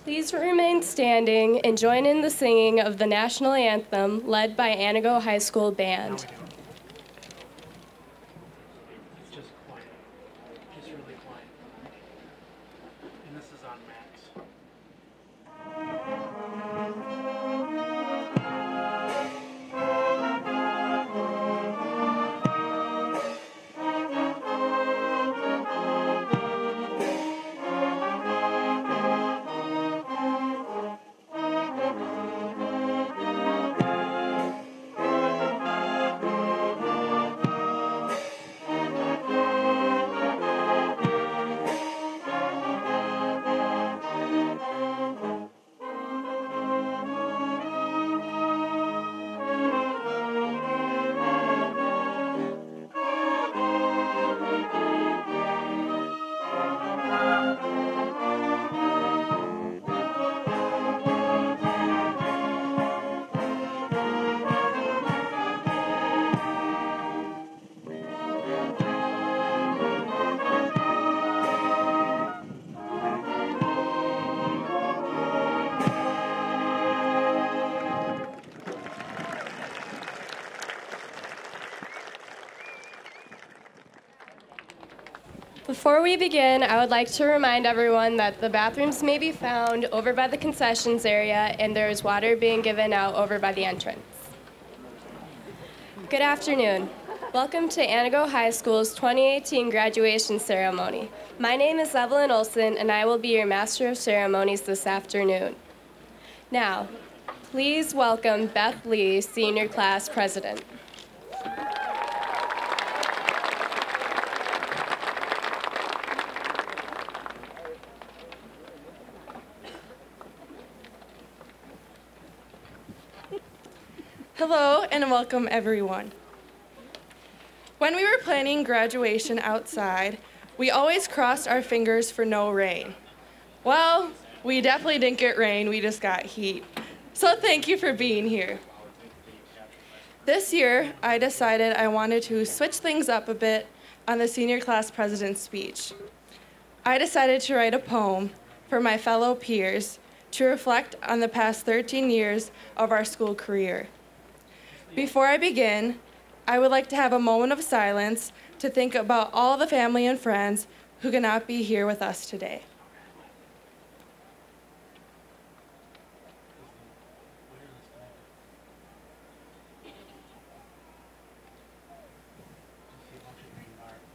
Please remain standing and join in the singing of the national anthem led by Antigo High School Band. Just quiet. Just really quiet. And this is on Max. Before we begin, I would like to remind everyone that the bathrooms may be found over by the concessions area, and there is water being given out over by the entrance. Good afternoon. Welcome to Antigo High School's 2018 graduation ceremony. My name is Evelyn Olson, and I will be your Master of Ceremonies this afternoon. Now, please welcome Beth Lee, Senior Class President. Hello and welcome everyone. When we were planning graduation outside, we always crossed our fingers for no rain. Well, we definitely didn't get rain, we just got heat. So thank you for being here. This year, I decided I wanted to switch things up a bit on the senior class president's speech. I decided to write a poem for my fellow peers to reflect on the past 13 years of our school career. Before I begin, I would like to have a moment of silence to think about all the family and friends who cannot be here with us today.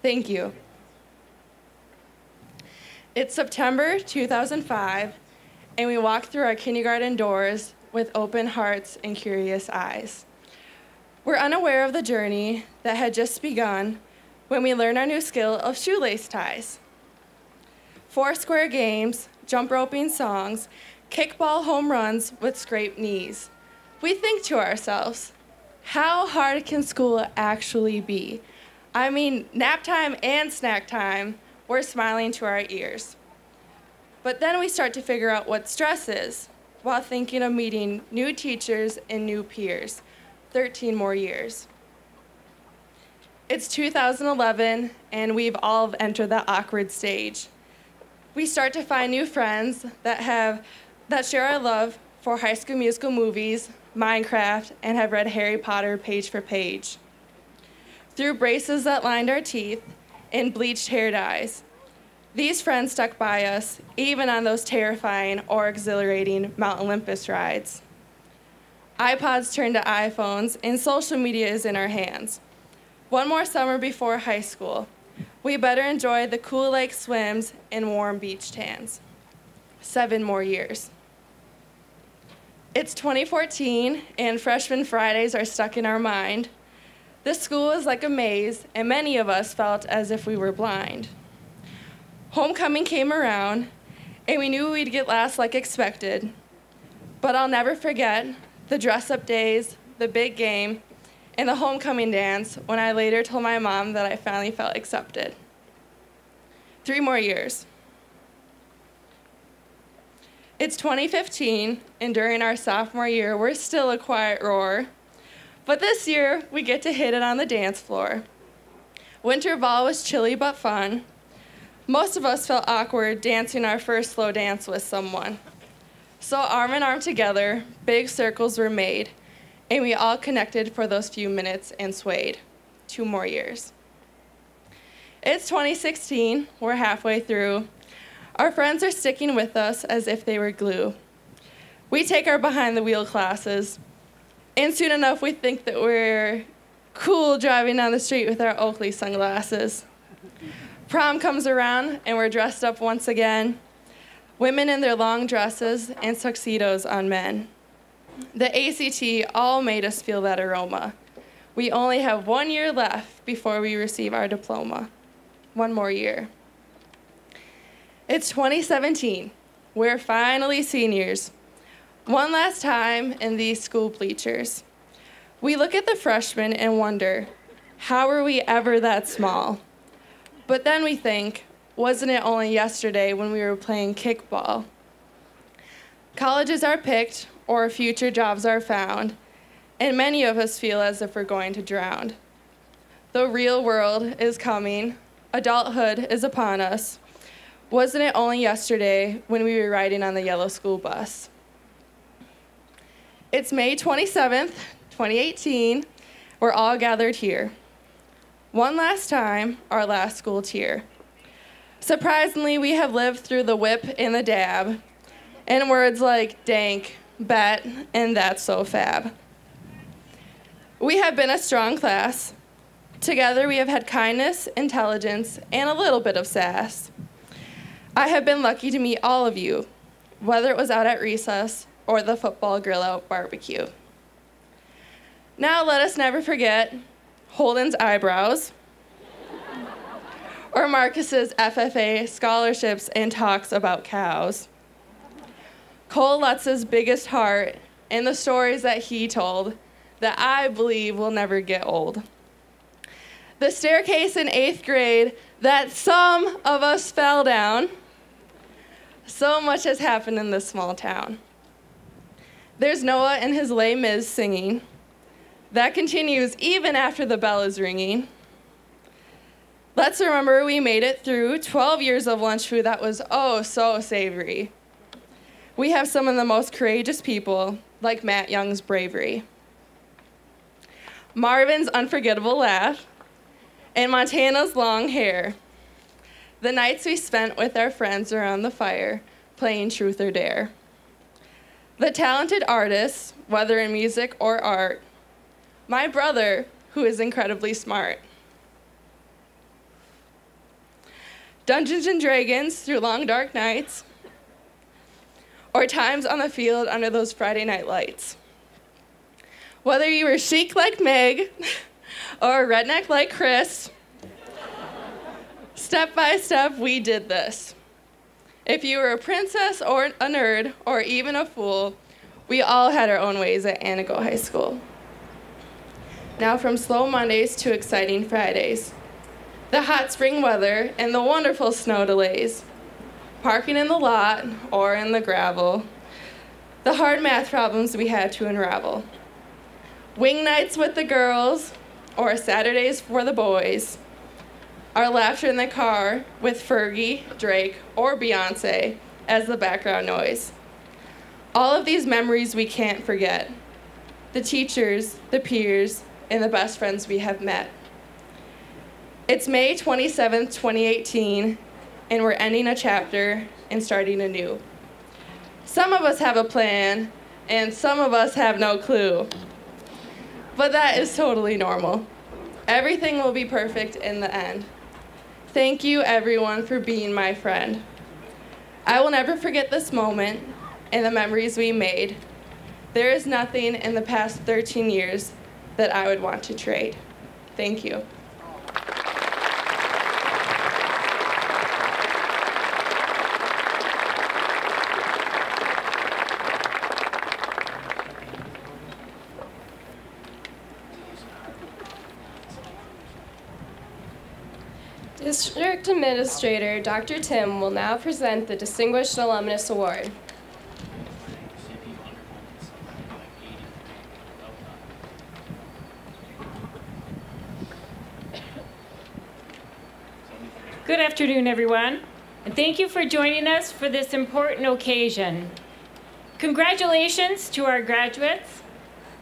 Thank you. It's September 2005, and we walk through our kindergarten doors with open hearts and curious eyes. We're unaware of the journey that had just begun when we learn our new skill of shoelace ties. 4 square games, jump roping songs, kickball home runs with scraped knees. We think to ourselves, how hard can school actually be? I mean, nap time and snack time, we're smiling to our ears. But then we start to figure out what stress is while thinking of meeting new teachers and new peers. 13 more years. It's 2011, and we've all entered that awkward stage. We start to find new friends that share our love for High School Musical movies, Minecraft, and have read Harry Potter page for page. Through braces that lined our teeth and bleached hair dyes, these friends stuck by us, even on those terrifying or exhilarating Mount Olympus rides. iPods turned to iPhones, and social media is in our hands. One more summer before high school, we better enjoy the cool lake swims and warm beach tans. 7 more years. It's 2014, and freshman Fridays are stuck in our mind. This school is like a maze, and many of us felt as if we were blind. Homecoming came around, and we knew we'd get last like expected. But I'll never forget the dress-up days, the big game, and the homecoming dance when I later told my mom that I finally felt accepted. 3 more years. It's 2015, and during our sophomore year, we're still a quiet roar. But this year, we get to hit it on the dance floor. Winter ball was chilly but fun. Most of us felt awkward dancing our first slow dance with someone. So arm in arm together, big circles were made, and we all connected for those few minutes and swayed. 2 more years. It's 2016, we're halfway through. Our friends are sticking with us as if they were glue. We take our behind-the-wheel classes, and soon enough we think that we're cool driving down the street with our Oakley sunglasses. Prom comes around, and we're dressed up once again. Women in their long dresses and tuxedos on men. The ACT all made us feel that aroma. We only have 1 year left before we receive our diploma. 1 more year. It's 2017. We're finally seniors. One last time in these school bleachers. We look at the freshmen and wonder, how were we ever that small? But then we think, wasn't it only yesterday when we were playing kickball? Colleges are picked, or future jobs are found, and many of us feel as if we're going to drown. The real world is coming. Adulthood is upon us. Wasn't it only yesterday when we were riding on the yellow school bus? It's May 27th, 2018. We're all gathered here. One last time, our last school tier. Surprisingly, we have lived through the whip and the dab, and words like dank, bet, and that's so fab. We have been a strong class. Together we have had kindness, intelligence, and a little bit of sass. I have been lucky to meet all of you, whether it was out at recess or the football grill out barbecue. Now let us never forget Holden's eyebrows, or Marcus's FFA scholarships and talks about cows, Cole Lutz's biggest heart, and the stories that he told that I believe will never get old. The staircase in 8th grade that some of us fell down. So much has happened in this small town. There's Noah and his Les Mis singing. That continues even after the bell is ringing. Let's remember we made it through 12 years of lunch food that was oh so savory. We have some of the most courageous people, like Matt Young's bravery, Marvin's unforgettable laugh, and Montana's long hair. The nights we spent with our friends around the fire, playing truth or dare. The talented artists, whether in music or art. My brother, who is incredibly smart. Dungeons and Dragons through long dark nights, or times on the field under those Friday night lights. Whether you were chic like Meg, or a redneck like Chris, step by step we did this. If you were a princess or a nerd, or even a fool, we all had our own ways at Antigo High School. Now from slow Mondays to exciting Fridays, the hot spring weather and the wonderful snow delays, parking in the lot or in the gravel, the hard math problems we had to unravel, wing nights with the girls or Saturdays for the boys, our laughter in the car with Fergie, Drake, or Beyonce as the background noise. All of these memories we can't forget. The teachers, the peers, and the best friends we have met. It's May 27th, 2018, and we're ending a chapter and starting anew. Some of us have a plan, and some of us have no clue. But that is totally normal. Everything will be perfect in the end. Thank you, everyone, for being my friend. I will never forget this moment and the memories we made. There is nothing in the past 13 years that I would want to trade. Thank you. District Administrator Dr. Tim will now present the Distinguished Alumnus Award. Good afternoon, everyone, and thank you for joining us for this important occasion. Congratulations to our graduates.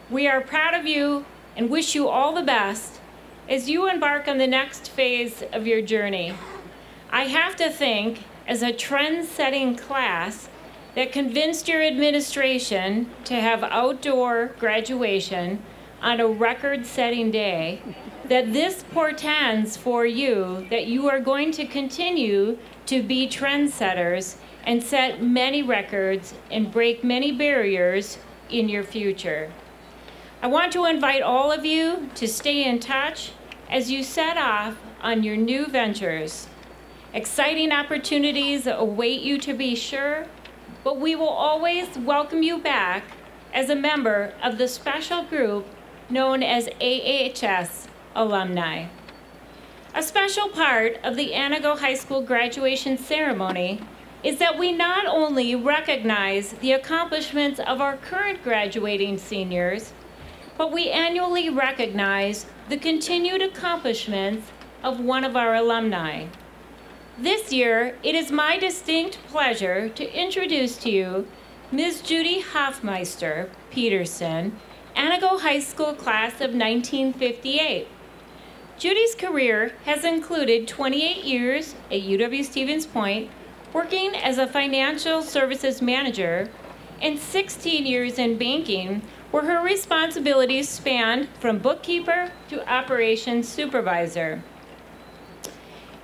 We are proud of you and wish you all the best as you embark on the next phase of your journey. I have to think, as a trend-setting class that convinced your administration to have outdoor graduation on a record-setting day, that this portends for you that you are going to continue to be trendsetters and set many records and break many barriers in your future. I want to invite all of you to stay in touch as you set off on your new ventures. Exciting opportunities await you, to be sure, but we will always welcome you back as a member of the special group known as AHS alumni. A special part of the Antigo High School graduation ceremony is that we not only recognize the accomplishments of our current graduating seniors, but we annually recognize the continued accomplishments of one of our alumni. This year, it is my distinct pleasure to introduce to you Ms. Judy Hoffmeister Peterson, Antigo High School class of 1958. Judy's career has included 28 years at UW-Stevens Point, working as a financial services manager, and 16 years in banking, where her responsibilities spanned from bookkeeper to operations supervisor.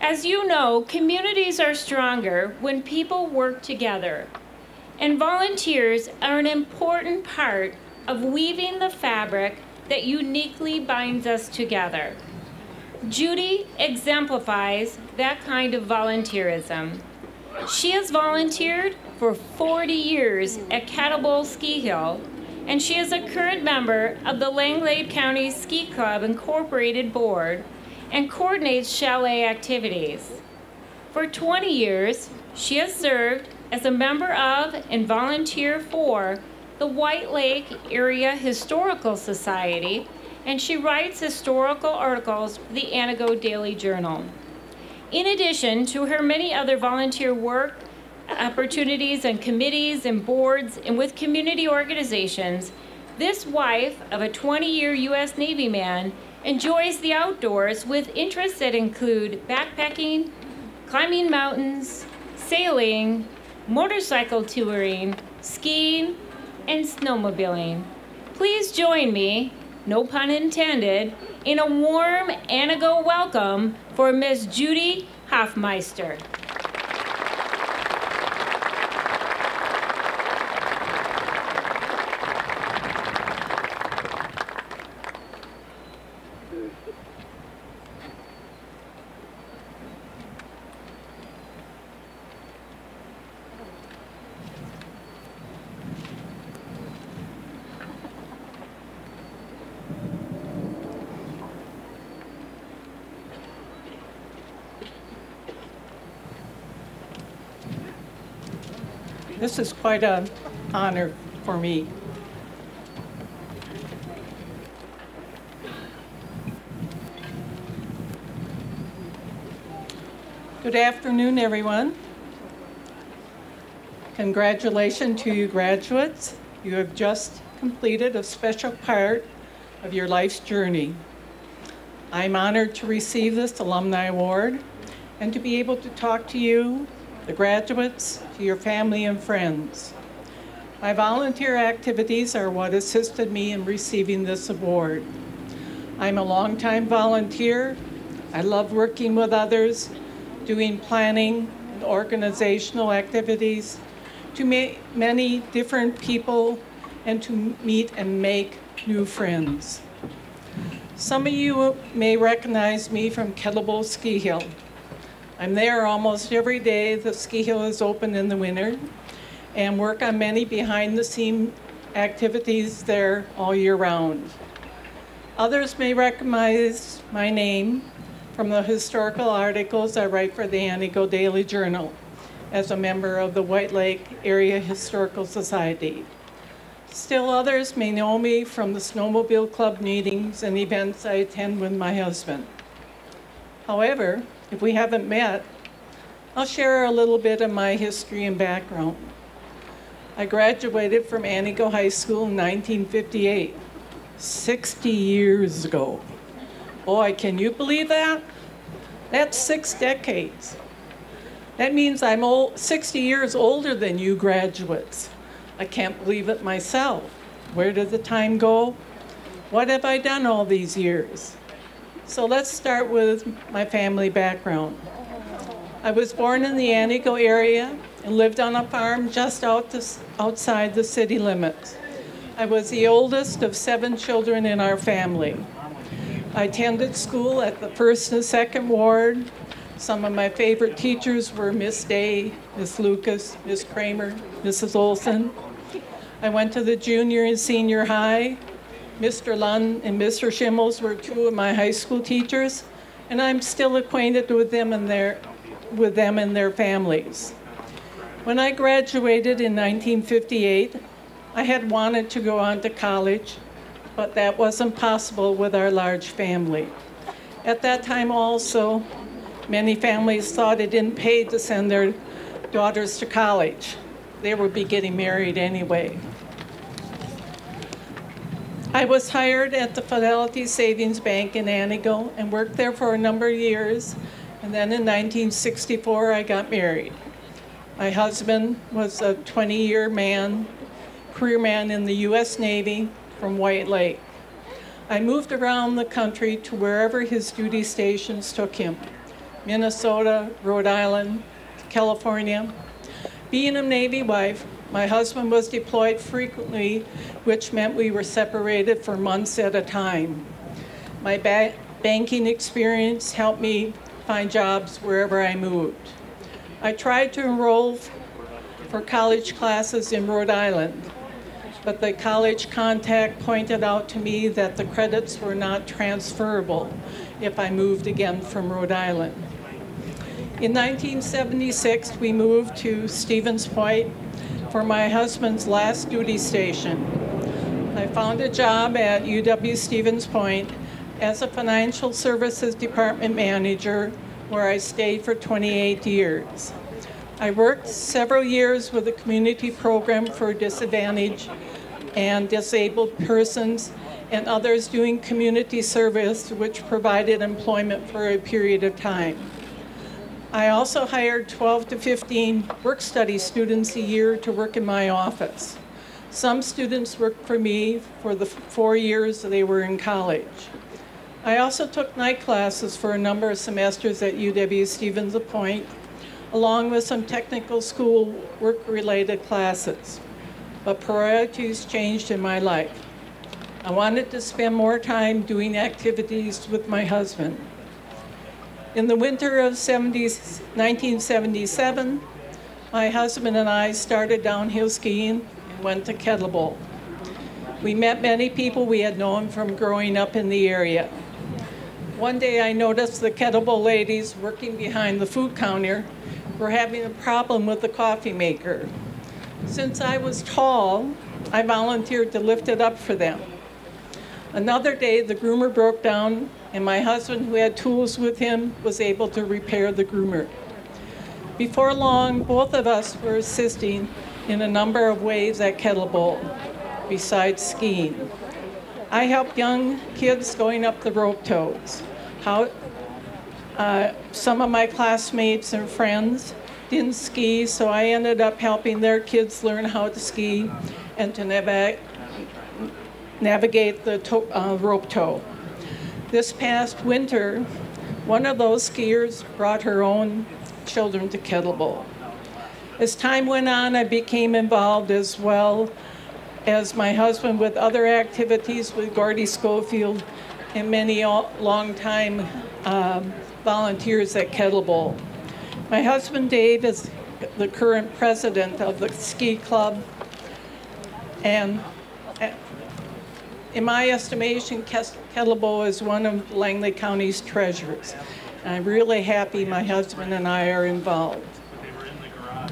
As you know, communities are stronger when people work together, and volunteers are an important part of weaving the fabric that uniquely binds us together. Judy exemplifies that kind of volunteerism. She has volunteered for 40 years at Cattle Ski Hill, and she is a current member of the Langlade County Ski Club Incorporated Board and coordinates chalet activities. For 20 years, she has served as a member of and volunteer for the White Lake Area Historical Society, and she writes historical articles for the Antigo Daily Journal. In addition to her many other volunteer work opportunities and committees and boards and with community organizations, this wife of a 20-year U.S. Navy man enjoys the outdoors with interests that include backpacking, climbing mountains, sailing, motorcycle touring, skiing, and snowmobiling. Please join me, no pun intended, in a warm Antigo welcome for Miss Judy Hoffmeister. This is quite an honor for me. Good afternoon, everyone. Congratulations to you graduates. You have just completed a special part of your life's journey. I'm honored to receive this Alumni Award and to be able to talk to you, the graduates, to your family and friends. My volunteer activities are what assisted me in receiving this award. I'm a longtime volunteer. I love working with others, doing planning and organizational activities to meet many different people and to meet and make new friends. Some of you may recognize me from Kettlebell Ski Hill. I'm there almost every day the ski hill is open in the winter and work on many behind-the-scene activities there all year round. Others may recognize my name from the historical articles I write for the Antigo Daily Journal as a member of the White Lake Area Historical Society. Still others may know me from the snowmobile club meetings and events I attend with my husband. However, if we haven't met, I'll share a little bit of my history and background. I graduated from Antigo High School in 1958, 60 years ago. Boy, can you believe that? That's 6 decades. That means I'm 60 years older than you graduates. I can't believe it myself. Where did the time go? What have I done all these years? So let's start with my family background. I was born in the Antigo area and lived on a farm just outside the city limits. I was the oldest of 7 children in our family. I attended school at the 1st and 2nd Ward. Some of my favorite teachers were Miss Day, Miss Lucas, Miss Kramer, Mrs. Olson. I went to the junior and senior high. Mr. Lund and Mr. Schimmels were 2 of my high school teachers, and I'm still acquainted with them and their families. When I graduated in 1958, I had wanted to go on to college, but that wasn't possible with our large family. At that time also, many families thought it didn't pay to send their daughters to college. They would be getting married anyway. I was hired at the Fidelity Savings Bank in Antigo and worked there for a number of years. And then in 1964, I got married. My husband was a 20-year man, career man in the U.S. Navy from White Lake. I moved around the country to wherever his duty stations took him. Minnesota, Rhode Island, California. Being a Navy wife, my husband was deployed frequently, which meant we were separated for months at a time. My banking experience helped me find jobs wherever I moved. I tried to enroll for college classes in Rhode Island, but the college contact pointed out to me that the credits were not transferable if I moved again from Rhode Island. In 1976, we moved to Stevens Point for my husband's last duty station. I found a job at UW-Stevens Point as a financial services department manager, where I stayed for 28 years. I worked several years with a community program for disadvantaged and disabled persons and others doing community service, which provided employment for a period of time. I also hired 12 to 15 work-study students a year to work in my office. Some students worked for me for the 4 years they were in college. I also took night classes for a number of semesters at UW-Stevens Point, along with some technical school work-related classes. But priorities changed in my life. I wanted to spend more time doing activities with my husband. In the winter of 1977, my husband and I started downhill skiing and went to Kettlebowl. We met many people we had known from growing up in the area. One day I noticed the Kettlebowl ladies working behind the food counter were having a problem with the coffee maker. Since I was tall, I volunteered to lift it up for them. Another day, the groomer broke down, and my husband, who had tools with him, was able to repair the groomer. Before long, both of us were assisting in a number of ways at Kettlebowl, besides skiing. I helped young kids going up the rope toes. Some of my classmates and friends didn't ski, so I ended up helping their kids learn how to ski and to navigate the rope tow. This past winter, one of those skiers brought her own children to Kettlebowl. As time went on, I became involved as well as my husband with other activities with Gordy Schofield and many long-time volunteers at Kettlebowl. My husband, Dave, is the current president of the ski club, and in my estimation, Kettlebowl is one of Langley County's treasures. And I'm really happy my husband and I are involved.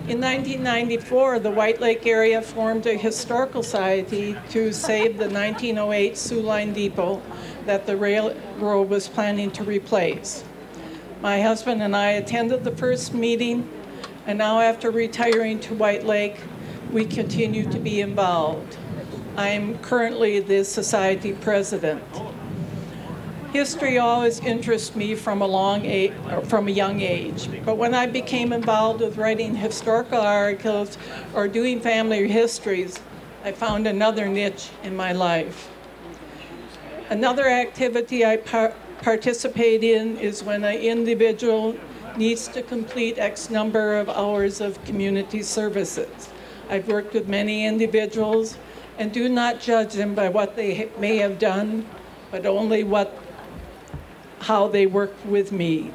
In 1994, the White Lake area formed a historical society to save the 1908 Sioux Line Depot that the railroad was planning to replace. My husband and I attended the first meeting, and now after retiring to White Lake, we continue to be involved. I am currently the society president. History always interests me from a young age, but when I became involved with writing historical articles or doing family histories, I found another niche in my life. Another activity I participate in is when an individual needs to complete X number of hours of community services. I've worked with many individuals and do not judge them by what they may have done, but only how they worked with me.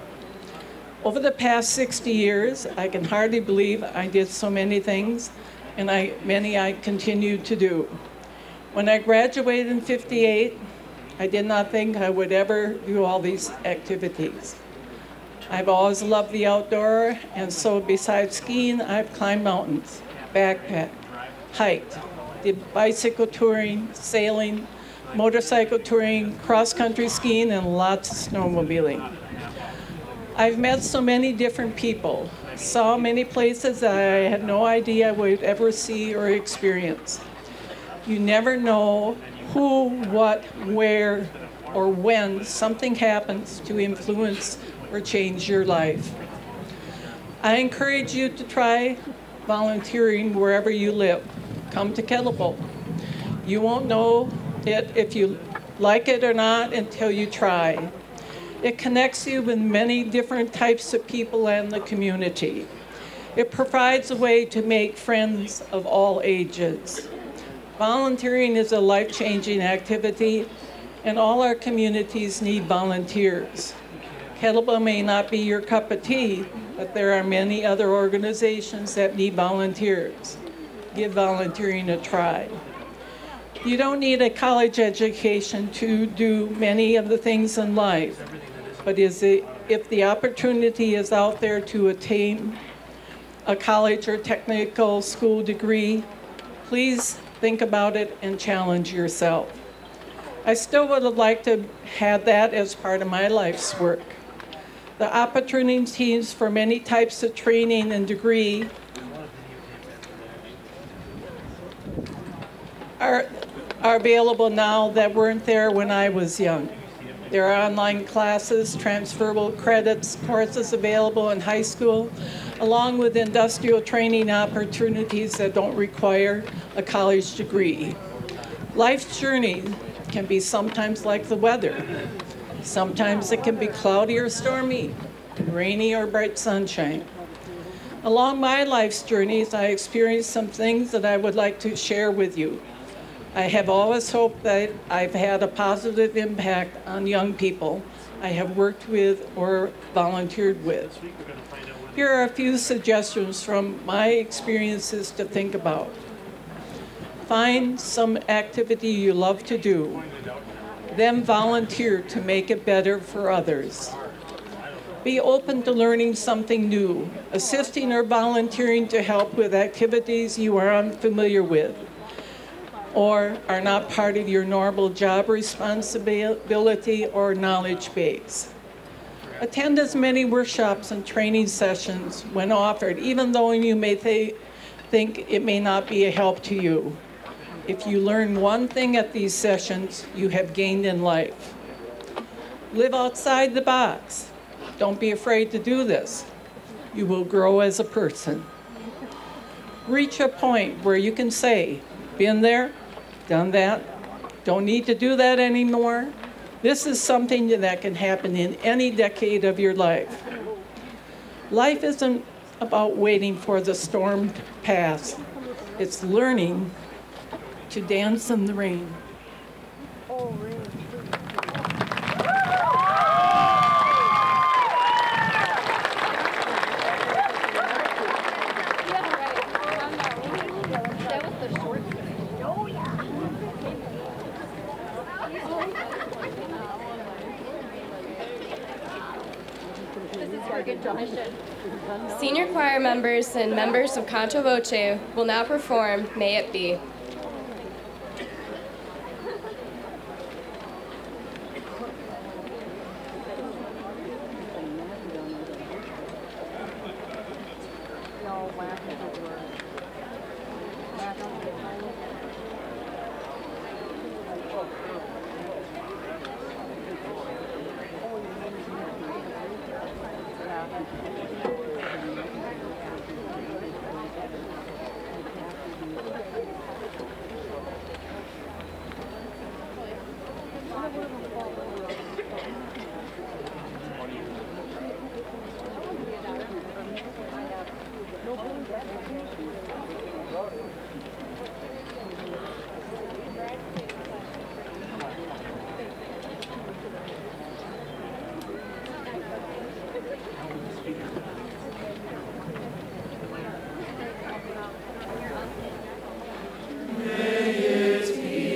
Over the past 60 years, I can hardly believe I did so many things, and many I continue to do. When I graduated in '58, I did not think I would ever do all these activities. I've always loved the outdoor, and so besides skiing, I've climbed mountains, backpacked, hiked, did bicycle touring, sailing, motorcycle touring, cross-country skiing, and lots of snowmobiling. I've met so many different people, saw many places that I had no idea I would ever see or experience. You never know who, what, where, or when something happens to influence or change your life. I encourage you to try volunteering wherever you live. Come to Kettleville. You won't know it if you like it or not until you try. It connects you with many different types of people and the community. It provides a way to make friends of all ages. Volunteering is a life-changing activity, and all our communities need volunteers. Kettleville may not be your cup of tea, but there are many other organizations that need volunteers. Give volunteering a try. You don't need a college education to do many of the things in life, but if the opportunity is out there to attain a college or technical school degree, please think about it and challenge yourself. I still would have liked to have that as part of my life's work. The opportunities for many types of training and degree are available now that weren't there when I was young. There are online classes, transferable credits, courses available in high school, along with industrial training opportunities that don't require a college degree. Life's journey can be sometimes like the weather. Sometimes it can be cloudy or stormy, rainy or bright sunshine. Along my life's journeys, I experienced some things that I would like to share with you. I have always hoped that I've had a positive impact on young people I have worked with or volunteered with. Here are a few suggestions from my experiences to think about. Find some activity you love to do, then volunteer to make it better for others. Be open to learning something new, assisting or volunteering to help with activities you are unfamiliar with or are not part of your normal job responsibility or knowledge base. Attend as many workshops and training sessions when offered, even though you may think it may not be a help to you. If you learn one thing at these sessions, you have gained in life. Live outside the box. Don't be afraid to do this. You will grow as a person. Reach a point where you can say, been there, done that, don't need to do that anymore. This is something that can happen in any decade of your life. Life isn't about waiting for the storm to pass. It's learning to dance in the rain. Senior choir members and members of Canto Voce will now perform May It Be. May it be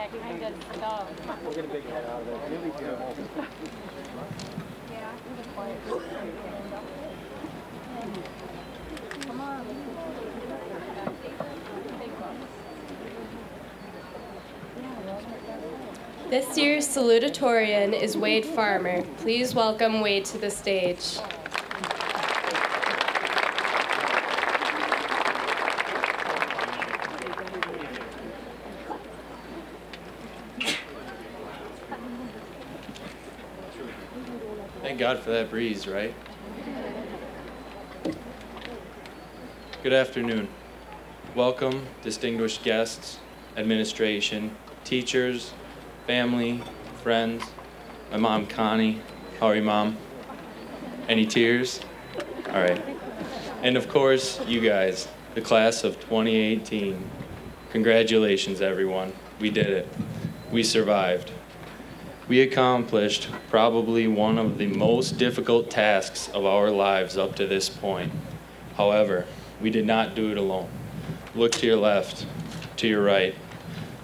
that kind of stuff. We'll get a big head out of it. Really beautiful. Come on. This year's salutatorian is Wade Farmer. Please welcome Wade to the stage. Thank God for that breeze, right? Good afternoon. Welcome, distinguished guests, administration, teachers, family, friends, my mom, Connie. How are you, Mom? Any tears? All right. And of course, you guys, the class of 2018. Congratulations, everyone. We did it. We survived. We accomplished probably one of the most difficult tasks of our lives up to this point. However, we did not do it alone. Look to your left, to your right.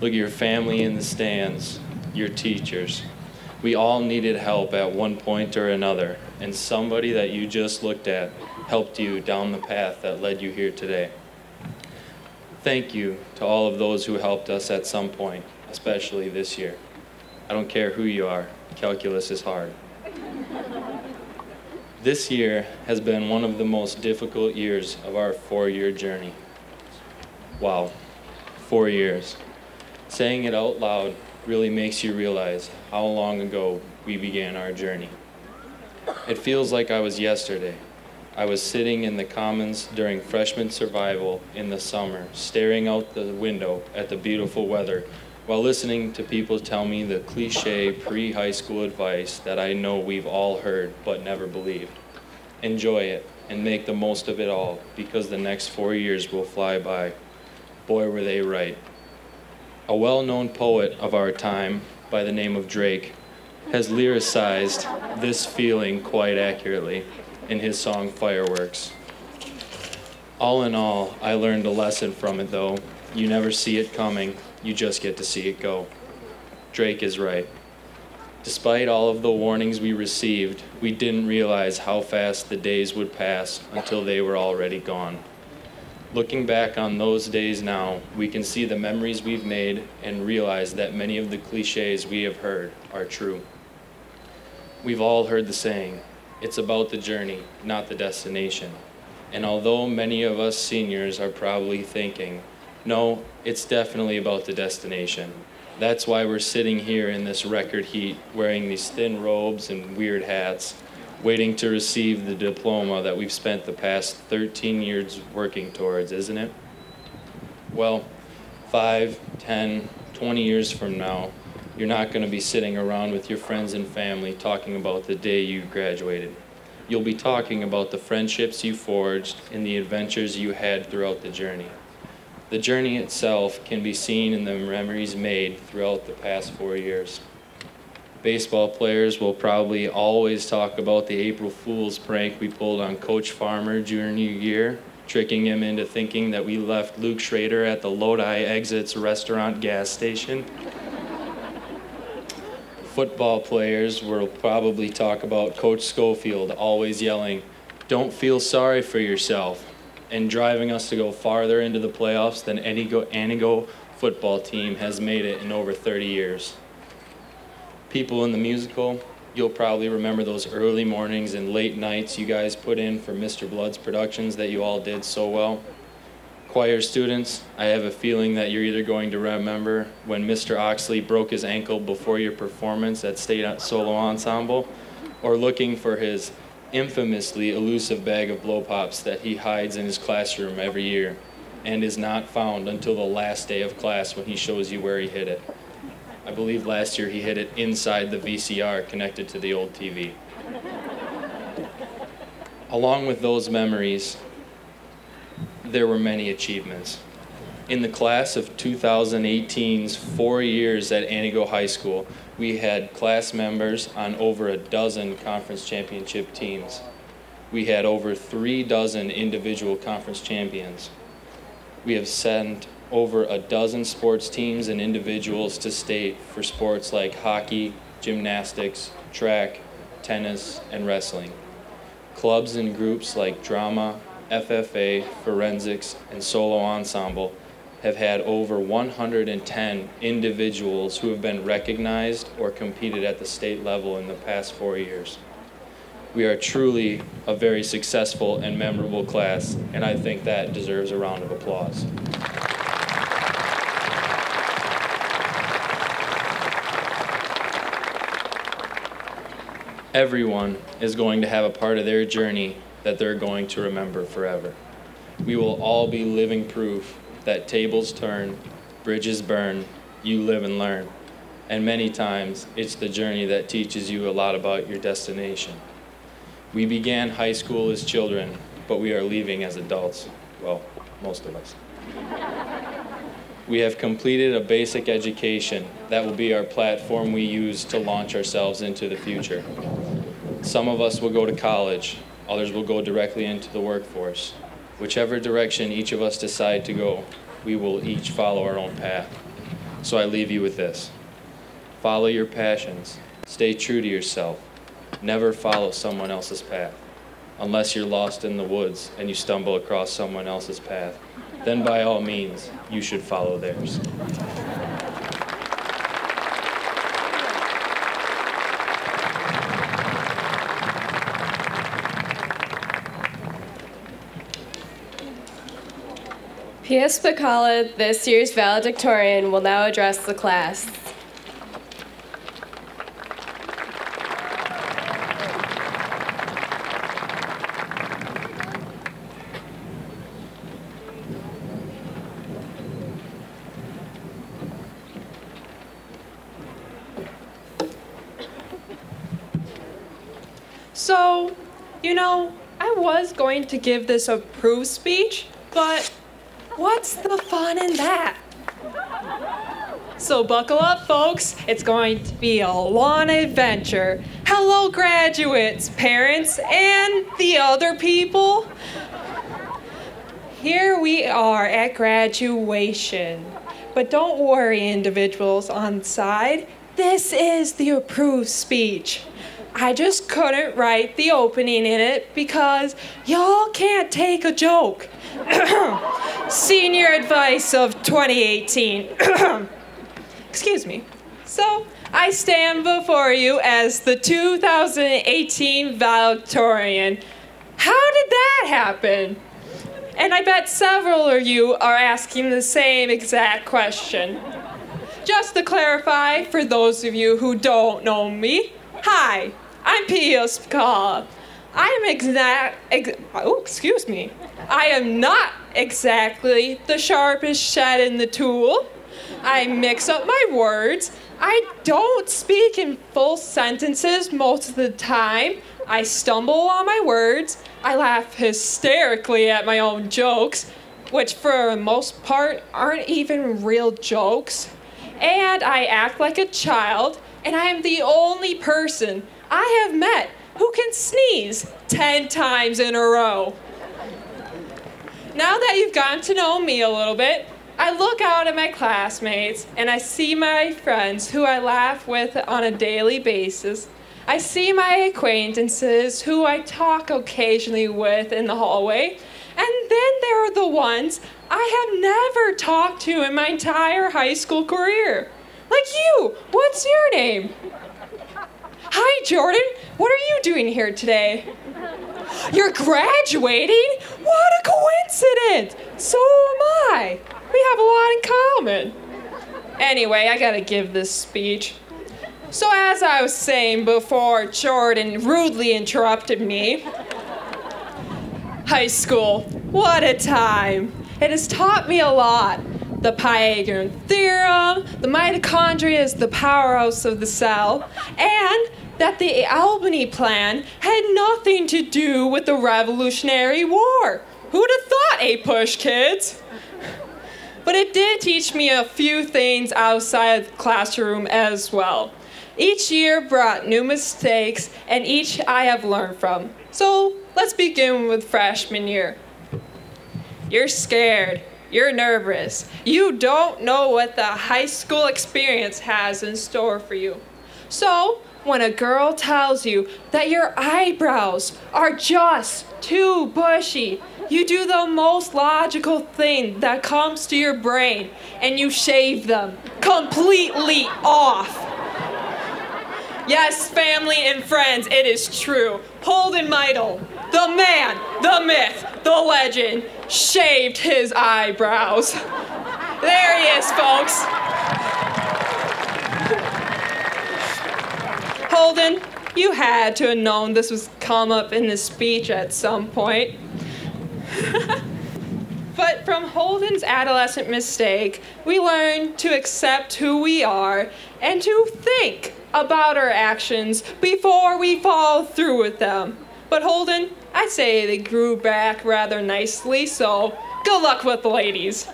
Look at your family in the stands, your teachers. We all needed help at one point or another, and somebody that you just looked at helped you down the path that led you here today. Thank you to all of those who helped us at some point, especially this year. I don't care who you are, calculus is hard. This year has been one of the most difficult years of our 4-year journey. Wow, 4 years. Saying it out loud really makes you realize how long ago we began our journey. It feels like I was yesterday. I was sitting in the commons during freshman survival in the summer, staring out the window at the beautiful weather while listening to people tell me the cliche pre-high school advice that I know we've all heard but never believed. Enjoy it and make the most of it all, because the next 4 years will fly by. Boy, were they right. A well-known poet of our time by the name of Drake has lyricized this feeling quite accurately in his song Fireworks. All in all, I learned a lesson from it though. You never see it coming, you just get to see it go. Drake is right. Despite all of the warnings we received, we didn't realize how fast the days would pass until they were already gone. Looking back on those days now, we can see the memories we've made and realize that many of the cliches we have heard are true. We've all heard the saying, it's about the journey, not the destination. And although many of us seniors are probably thinking, no, it's definitely about the destination. That's why we're sitting here in this record heat, wearing these thin robes and weird hats, waiting to receive the diploma that we've spent the past 13 years working towards, isn't it? Well, 5, 10, 20 years from now, you're not going to be sitting around with your friends and family talking about the day you graduated. You'll be talking about the friendships you forged and the adventures you had throughout the journey. The journey itself can be seen in the memories made throughout the past 4 years. Baseball players will probably always talk about the April Fool's prank we pulled on Coach Farmer junior year, tricking him into thinking that we left Luke Schrader at the Lodi Exits restaurant gas station. Football players will probably talk about Coach Schofield always yelling, "Don't feel sorry for yourself," and driving us to go farther into the playoffs than any Antigo football team has made it in over 30 years. People in the musical, you'll probably remember those early mornings and late nights you guys put in for Mr. Blood's productions that you all did so well. Choir students, I have a feeling that you're either going to remember when Mr. Oxley broke his ankle before your performance at State Solo Ensemble, or looking for his infamously elusive bag of blow pops that he hides in his classroom every year and is not found until the last day of class when he shows you where he hid it. I believe last year he hid it inside the VCR connected to the old TV. Along with those memories, there were many achievements. In the class of 2018's 4 years at Antigo High School, we had class members on over a dozen conference championship teams. We had over 3 dozen individual conference champions. We have sent over a dozen sports teams and individuals to state for sports like hockey, gymnastics, track, tennis, and wrestling. Clubs and groups like drama, FFA, forensics, and solo ensemble have had over 110 individuals who have been recognized or competed at the state level in the past 4 years. We are truly a very successful and memorable class, and I think that deserves a round of applause. Everyone is going to have a part of their journey that they're going to remember forever. We will all be living proof that tables turn, bridges burn, you live and learn. And many times, it's the journey that teaches you a lot about your destination. We began high school as children, but we are leaving as adults. Well, most of us. We have completed a basic education that will be our platform we use to launch ourselves into the future. Some of us will go to college, others will go directly into the workforce. Whichever direction each of us decide to go, we will each follow our own path. So I leave you with this. Follow your passions. Stay true to yourself. Never follow someone else's path. Unless you're lost in the woods and you stumble across someone else's path, then by all means, you should follow theirs. P.S. Bacala, this year's valedictorian, will now address the class. So, I was going to give this approved speech, but what's the fun in that? So buckle up, folks. It's going to be a long adventure. Hello, graduates, parents, and the other people. Here we are at graduation. But don't worry, individuals on the side. This is the approved speech. I just couldn't write the opening in it because y'all can't take a joke. Senior advice of 2018. Excuse me. So, I stand before you as the 2018 Valedictorian. How did that happen? And I bet several of you are asking the same exact question. Just to clarify, for those of you who don't know me, hi, I'm P.S. Bacala. I am not exactly the sharpest shed in the tool. I mix up my words. I don't speak in full sentences most of the time. I stumble on my words. I laugh hysterically at my own jokes, which for the most part aren't even real jokes. And I act like a child, and I am the only person I have met who can sneeze 10 times in a row. Now that you've gotten to know me a little bit, I look out at my classmates and I see my friends who I laugh with on a daily basis. I see my acquaintances who I talk occasionally with in the hallway. And then there are the ones I have never talked to in my entire high school career. Like you, what's your name? Hi, Jordan. What are you doing here today? You're graduating? What a coincidence! So am I. We have a lot in common. Anyway, I gotta give this speech. So as I was saying before Jordan rudely interrupted me, high school, what a time. It has taught me a lot. The Pythagorean theorem, the mitochondria is the powerhouse of the cell, and that the Albany Plan had nothing to do with the Revolutionary War. Who'd have thought, A-push kids? But it did teach me a few things outside the classroom as well. Each year brought new mistakes, and each I have learned from. So let's begin with freshman year. You're scared. You're nervous. You don't know what the high school experience has in store for you. So, when a girl tells you that your eyebrows are just too bushy, you do the most logical thing that comes to your brain and you shave them completely off. Yes, family and friends, it is true. Holden Meidel, the man, the myth, the legend, shaved his eyebrows. There he is, folks. Holden, you had to have known this was come up in the speech at some point. But from Holden's adolescent mistake, we learn to accept who we are and to think about our actions before we follow through with them. But Holden, I'd say they grew back rather nicely, so good luck with the ladies.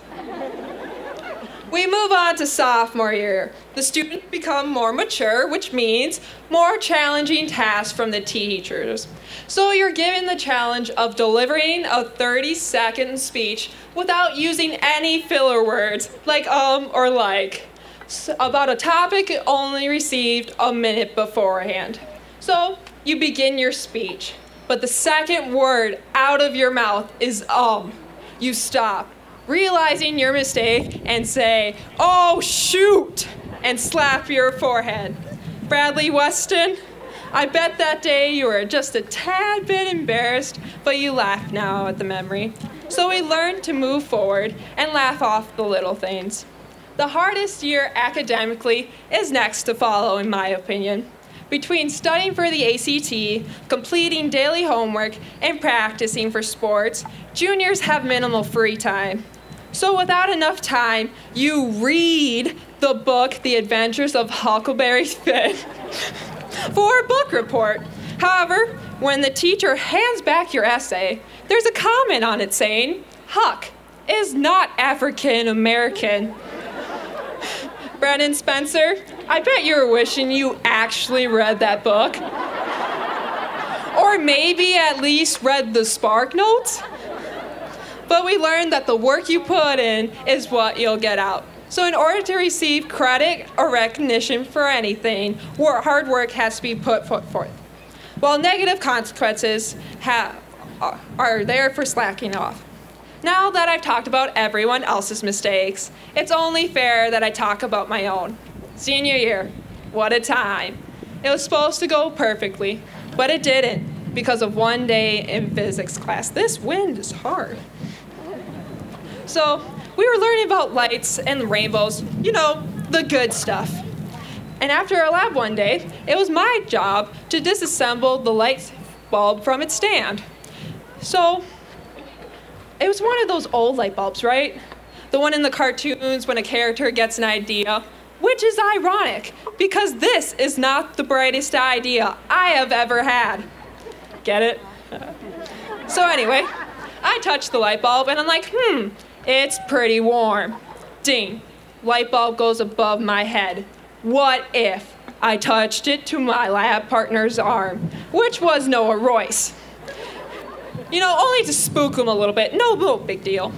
We move on to sophomore year. The students become more mature, which means more challenging tasks from the teachers. So you're given the challenge of delivering a 30-second speech without using any filler words like or like, about a topic you only received a minute beforehand. So you begin your speech, but the second word out of your mouth is You stop, realizing your mistake, and say, "Oh shoot," and slap your forehead. Bradley Weston, I bet that day you were just a tad bit embarrassed, but you laugh now at the memory. So we learned to move forward and laugh off the little things. The hardest year academically is next to follow, in my opinion. Between studying for the ACT, completing daily homework, and practicing for sports, juniors have minimal free time. So without enough time, you read the book, The Adventures of Huckleberry Finn, for a book report. However, when the teacher hands back your essay, there's a comment on it saying, "Huck is not African American." Brennan Spencer, I bet you were wishing you actually read that book. Or maybe at least read the Spark Notes. But we learned that the work you put in is what you'll get out. So in order to receive credit or recognition for anything, hard work has to be put forth. While negative consequences are there for slacking off. Now that I've talked about everyone else's mistakes, it's only fair that I talk about my own. Senior year, what a time. It was supposed to go perfectly, but it didn't because of one day in physics class. This wind is hard. So we were learning about lights and rainbows, you know, the good stuff. And after our lab one day, it was my job to disassemble the light bulb from its stand. So it was one of those old light bulbs, right? The one in the cartoons when a character gets an idea, which is ironic because this is not the brightest idea I have ever had. Get it? So anyway, I touched the light bulb and I'm like, it's pretty warm. Ding, light bulb goes above my head. What if I touched it to my lab partner's arm, which was Noah Royce? You know, only to spook him a little bit, no big deal.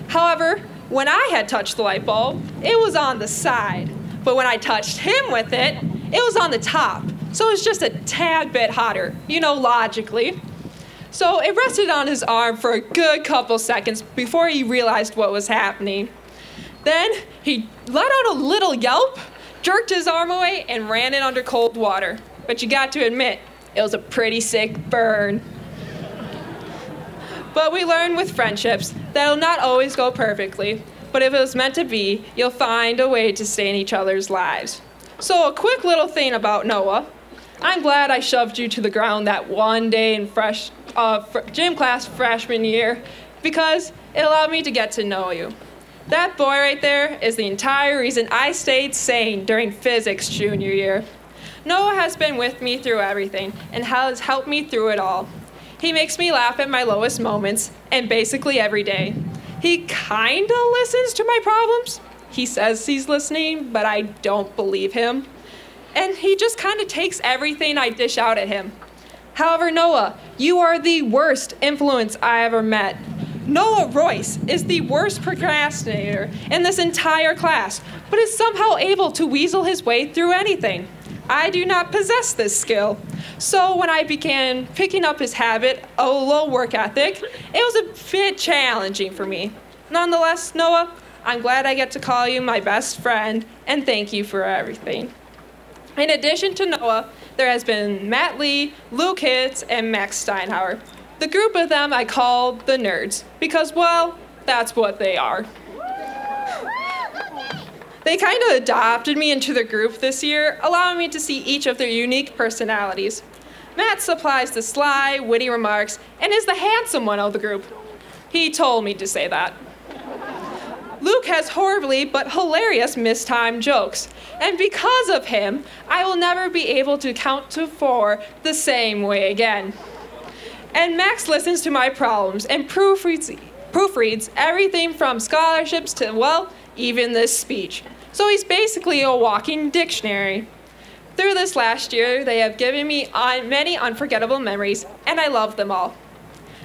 However, when I had touched the light bulb, it was on the side. But when I touched him with it, it was on the top. So it was just a tad bit hotter, you know, logically. So it rested on his arm for a good couple seconds before he realized what was happening. Then he let out a little yelp, jerked his arm away, and ran it under cold water. But you got to admit, it was a pretty sick burn. But we learn with friendships that it'll not always go perfectly, but if it was meant to be, you'll find a way to stay in each other's lives. So a quick little thing about Noah. I'm glad I shoved you to the ground that one day in gym class freshman year because it allowed me to get to know you. That boy right there is the entire reason I stayed sane during physics junior year. Noah has been with me through everything and has helped me through it all. He makes me laugh at my lowest moments, and basically every day. He kinda listens to my problems. He says he's listening, but I don't believe him. And he just kinda takes everything I dish out at him. However, Noah, you are the worst influence I ever met. Noah Royce is the worst procrastinator in this entire class, but is somehow able to weasel his way through anything. I do not possess this skill. So when I began picking up his habit of a low work ethic, it was a bit challenging for me. Nonetheless, Noah, I'm glad I get to call you my best friend, and thank you for everything. In addition to Noah, there has been Matt Lee, Luke Hitz, and Max Steinhauer. The group of them I call the nerds, because, well, that's what they are. They kind of adopted me into their group this year, allowing me to see each of their unique personalities. Matt supplies the sly, witty remarks, and is the handsome one of the group. He told me to say that. Luke has horribly but hilarious mistimed jokes, and because of him, I will never be able to count to 4 the same way again. And Max listens to my problems and proofreads everything from scholarships to, well, even this speech. So he's basically a walking dictionary. Through this last year, they have given me many unforgettable memories, and I love them all.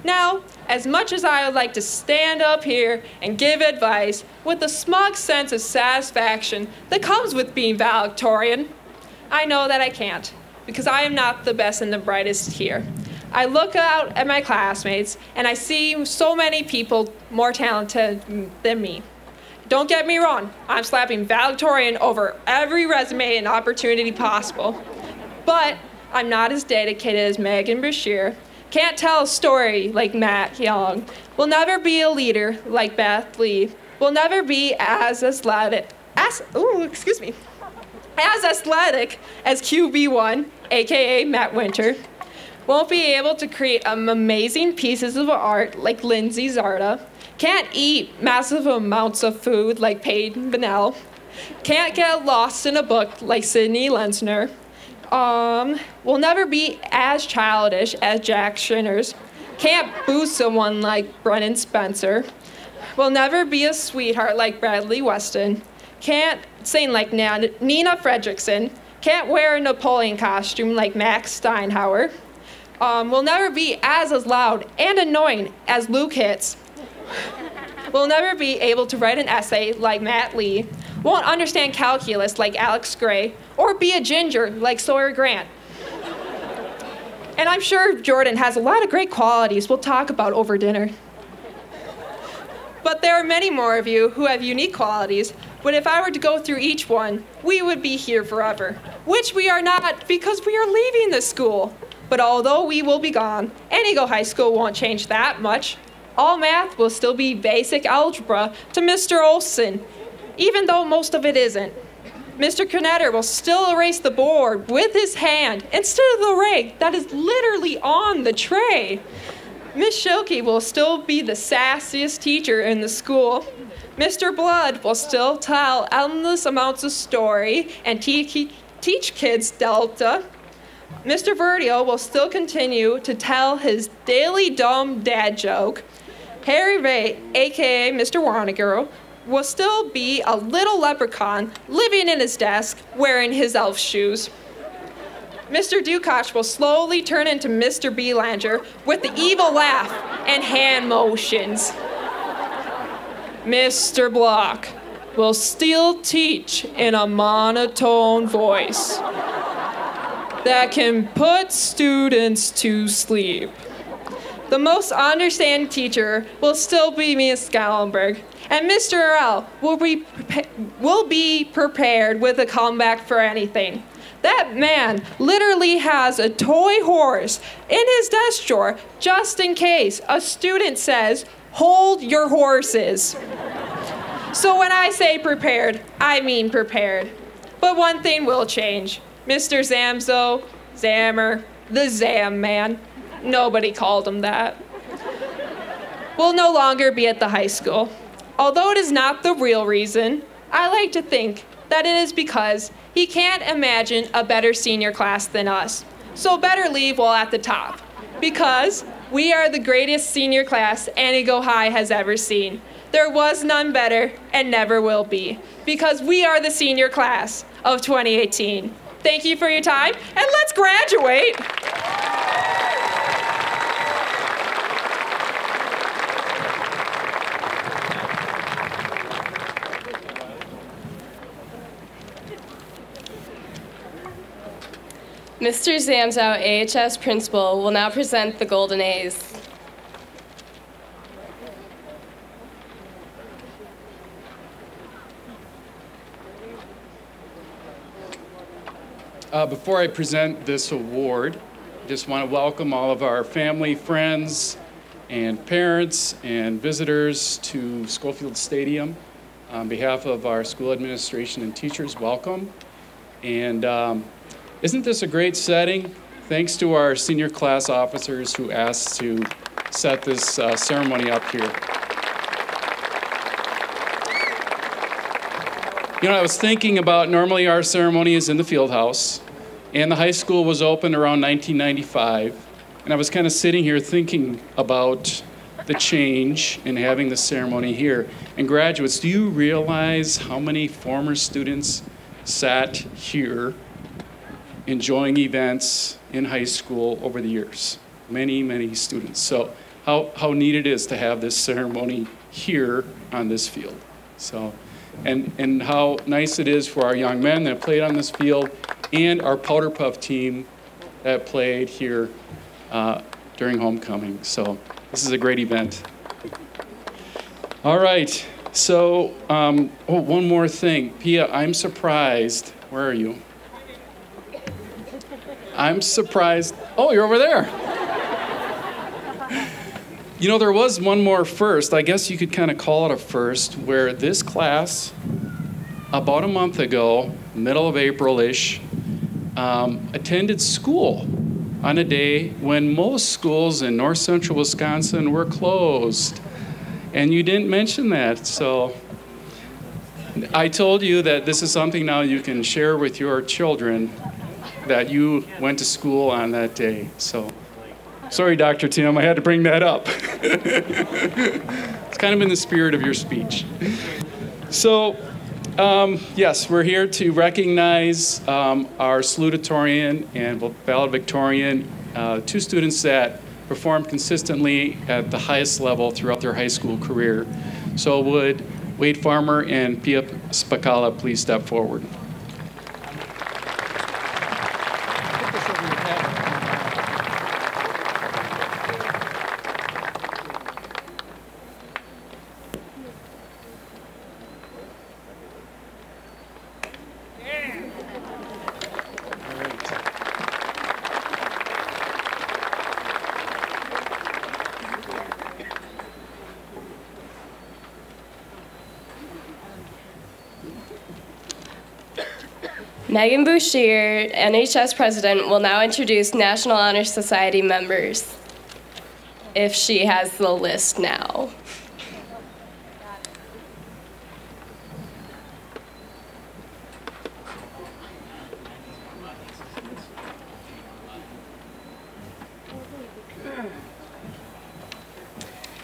Now, as much as I would like to stand up here and give advice with the smug sense of satisfaction that comes with being valedictorian, I know that I can't, because I am not the best and the brightest here. I look out at my classmates, and I see so many people more talented than me. Don't get me wrong, I'm slapping valedictorian over every resume and opportunity possible. But I'm not as dedicated as Megan Bashir, can't tell a story like Matt Young, will never be a leader like Beth Lee, will never be as athletic as QB1, aka Matt Winter, won't be able to create amazing pieces of art like Lindsay Zarda, can't eat massive amounts of food like Peyton Bennell, can't get lost in a book like Sydney Lensner, will never be as childish as Jack Shinners, can't boost someone like Brennan Spencer, will never be a sweetheart like Bradley Weston, can't sing like Nina Fredrickson, can't wear a Napoleon costume like Max Steinhauer, will never be as loud and annoying as Luke Hitz, will never be able to write an essay like Matt Lee, won't understand calculus like Alex Gray, or be a ginger like Sawyer Grant. And I'm sure Jordan has a lot of great qualities we'll talk about over dinner. But there are many more of you who have unique qualities, but if I were to go through each one, we would be here forever, which we are not because we are leaving this school. But although we will be gone, Antigo High School won't change that much. All math will still be basic algebra to Mr. Olson, even though most of it isn't. Mr. Knetter will still erase the board with his hand instead of the rag that is literally on the tray. Miss Schilke will still be the sassiest teacher in the school. Mr. Blood will still tell endless amounts of story and teach kids Delta. Mr. Verdio will still continue to tell his daily dumb dad joke. Harry Ray, aka Mr. Wanagirl, will still be a little leprechaun living in his desk wearing his elf shoes. Mr. Dukoch will slowly turn into Mr. Belanger with the evil laugh and hand motions. Mr. Block will still teach in a monotone voice that can put students to sleep. The most understanding teacher will still be Miss Gallenberg, and Mr. L will be prepared with a comeback for anything. That man literally has a toy horse in his desk drawer just in case a student says, "Hold your horses." So when I say prepared, I mean prepared. But one thing will change. Mr. Zamzo, Zammer, the Zam Man, nobody called him that, will no longer be at the high school. Although it is not the real reason, I like to think that it is because he can't imagine a better senior class than us. So better leave while at the top, because we are the greatest senior class Antigo High has ever seen. There was none better and never will be, because we are the senior class of 2018. Thank you for your time, and let's graduate. Mr. Zamzow, AHS Principal, will now present the Golden A's. Before I present this award, I just want to welcome all of our family, friends, and parents and visitors to Schofield Stadium. On behalf of our school administration and teachers, welcome. And isn't this a great setting? Thanks to our senior class officers who asked to set this ceremony up here. You know, I was thinking about, normally our ceremony is in the field house, and the high school was opened around 1995. And I was kind of sitting here thinking about the change in having the ceremony here. And graduates, do you realize how many former students sat here enjoying events in high school over the years? Many, many students. So how neat it is to have this ceremony here on this field. So, and how nice it is for our young men that played on this field and our Powder Puff team that played here during homecoming. So this is a great event. All right, so one more thing. Pia, I'm surprised. Where are you? I'm surprised. Oh, you're over there. You know, there was one more first. I guess you could kind of call it a first, where this class, about a month ago, middle of April-ish, attended school on a day when most schools in north central Wisconsin were closed. And you didn't mention that, so I told you that this is something now you can share with your children, that you went to school on that day. So, sorry, Dr. Tim, I had to bring that up. It's kind of in the spirit of your speech. So, yes, we're here to recognize our salutatorian and valedictorian, two students that performed consistently at the highest level throughout their high school career. So would Wade Farmer and Pia Spacala please step forward? Megan Bouchier, NHS President, will now introduce National Honor Society members, if she has the list now.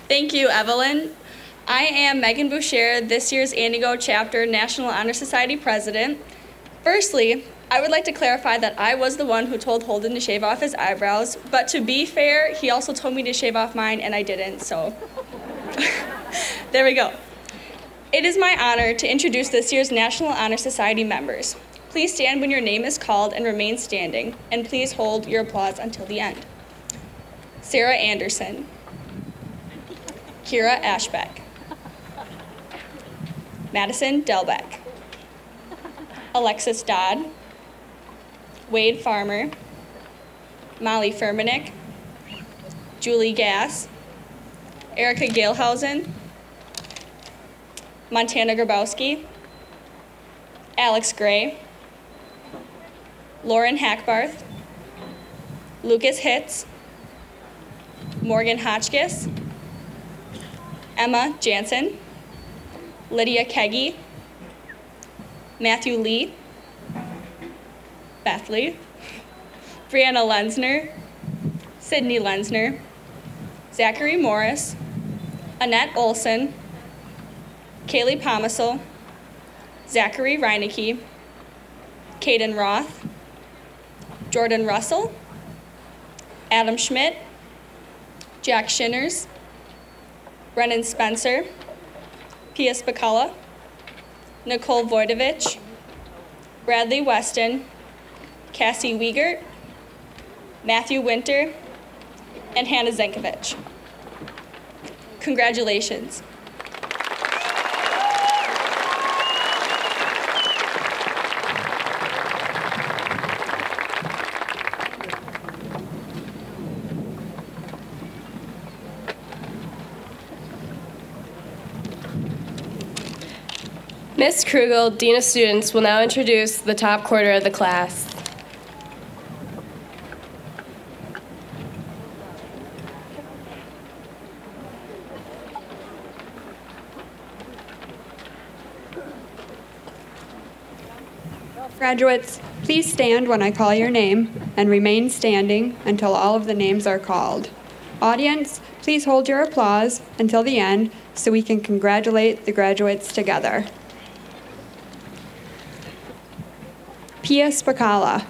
Thank you, Evelyn. I am Megan Bouchier, this year's Antigo Chapter National Honor Society President. Firstly, I would like to clarify that I was the one who told Holden to shave off his eyebrows, but to be fair, he also told me to shave off mine and I didn't, so there we go. It is my honor to introduce this year's National Honor Society members. Please stand when your name is called and remain standing, and please hold your applause until the end. Sarah Anderson. Kira Ashbeck. Madison Delbeck. Alexis Dodd, Wade Farmer, Molly Furmanek, Julie Gass, Erica Galehausen, Montana Grabowski, Alex Gray, Lauren Hackbarth, Lucas Hitz, Morgan Hotchkiss, Emma Jansen, Lydia Keggy, Matthew Lee, Beth Lee, Brianna Lensner, Sydney Lensner, Zachary Morris, Annette Olson, Kaylee Pomisel, Zachary Reinecke, Caden Roth, Jordan Russell, Adam Schmidt, Jack Shinners, Brennan Spencer, Pia Spacala, Nicole Voidovich, Bradley Weston, Cassie Wiegert, Matthew Winter, and Hannah Zenkovich. Congratulations. Ms. Krugel, Dean of Students, will now introduce the top quarter of the class. Graduates, please stand when I call your name and remain standing until all of the names are called. Audience, please hold your applause until the end so we can congratulate the graduates together. Pia Spicala,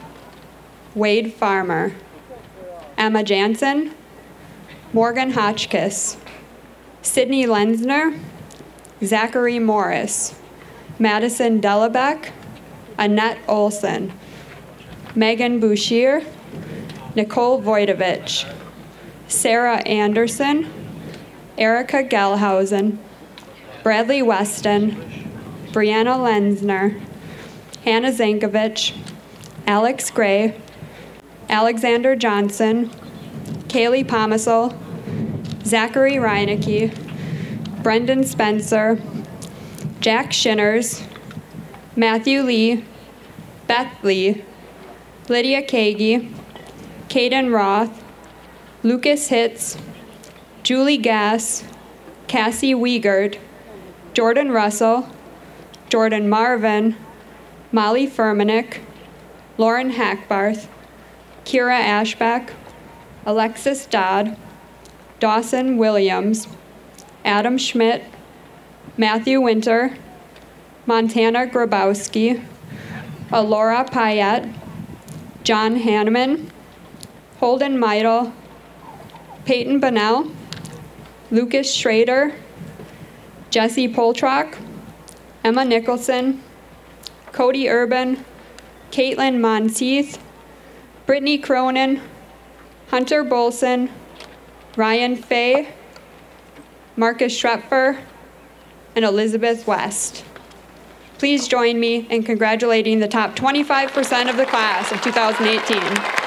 Wade Farmer, Emma Jansen, Morgan Hotchkiss, Sydney Lenzner, Zachary Morris, Madison Delabeck, Annette Olson, Megan Bouchier, Nicole Voidovich, Sarah Anderson, Erica Gelhausen, Bradley Weston, Brianna Lenzner, Hannah Zankovich, Alex Gray, Alexander Johnson, Kaylee Pomisel, Zachary Reinecke, Brendan Spencer, Jack Shinners, Matthew Lee, Beth Lee, Lydia Kagi, Caden Roth, Lucas Hitz, Julie Gass, Cassie Wiegert, Jordan Russell, Jordan Marvin, Molly Furmanek, Lauren Hackbarth, Kira Ashbeck, Alexis Dodd, Dawson Williams, Adam Schmidt, Matthew Winter, Montana Grabowski, Alora Payette, John Hanneman, Holden Meidel, Peyton Bonnell, Lucas Schrader, Jesse Poltrock, Emma Nicholson, Cody Urban, Caitlin Monteith, Brittany Cronin, Hunter Bolson, Ryan Fay, Marcus Schrepfer, and Elizabeth West. Please join me in congratulating the top 25% of the class of 2018.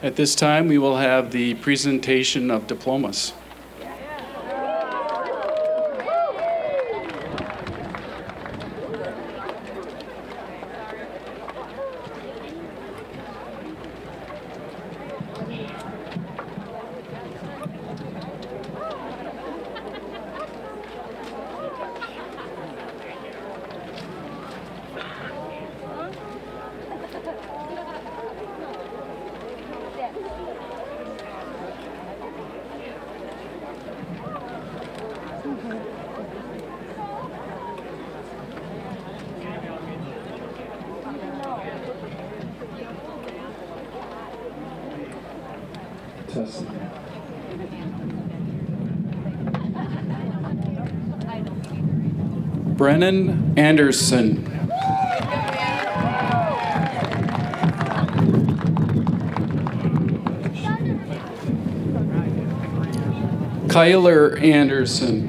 At this time, we will have the presentation of diplomas. Brennan Anderson. Kyler Anderson.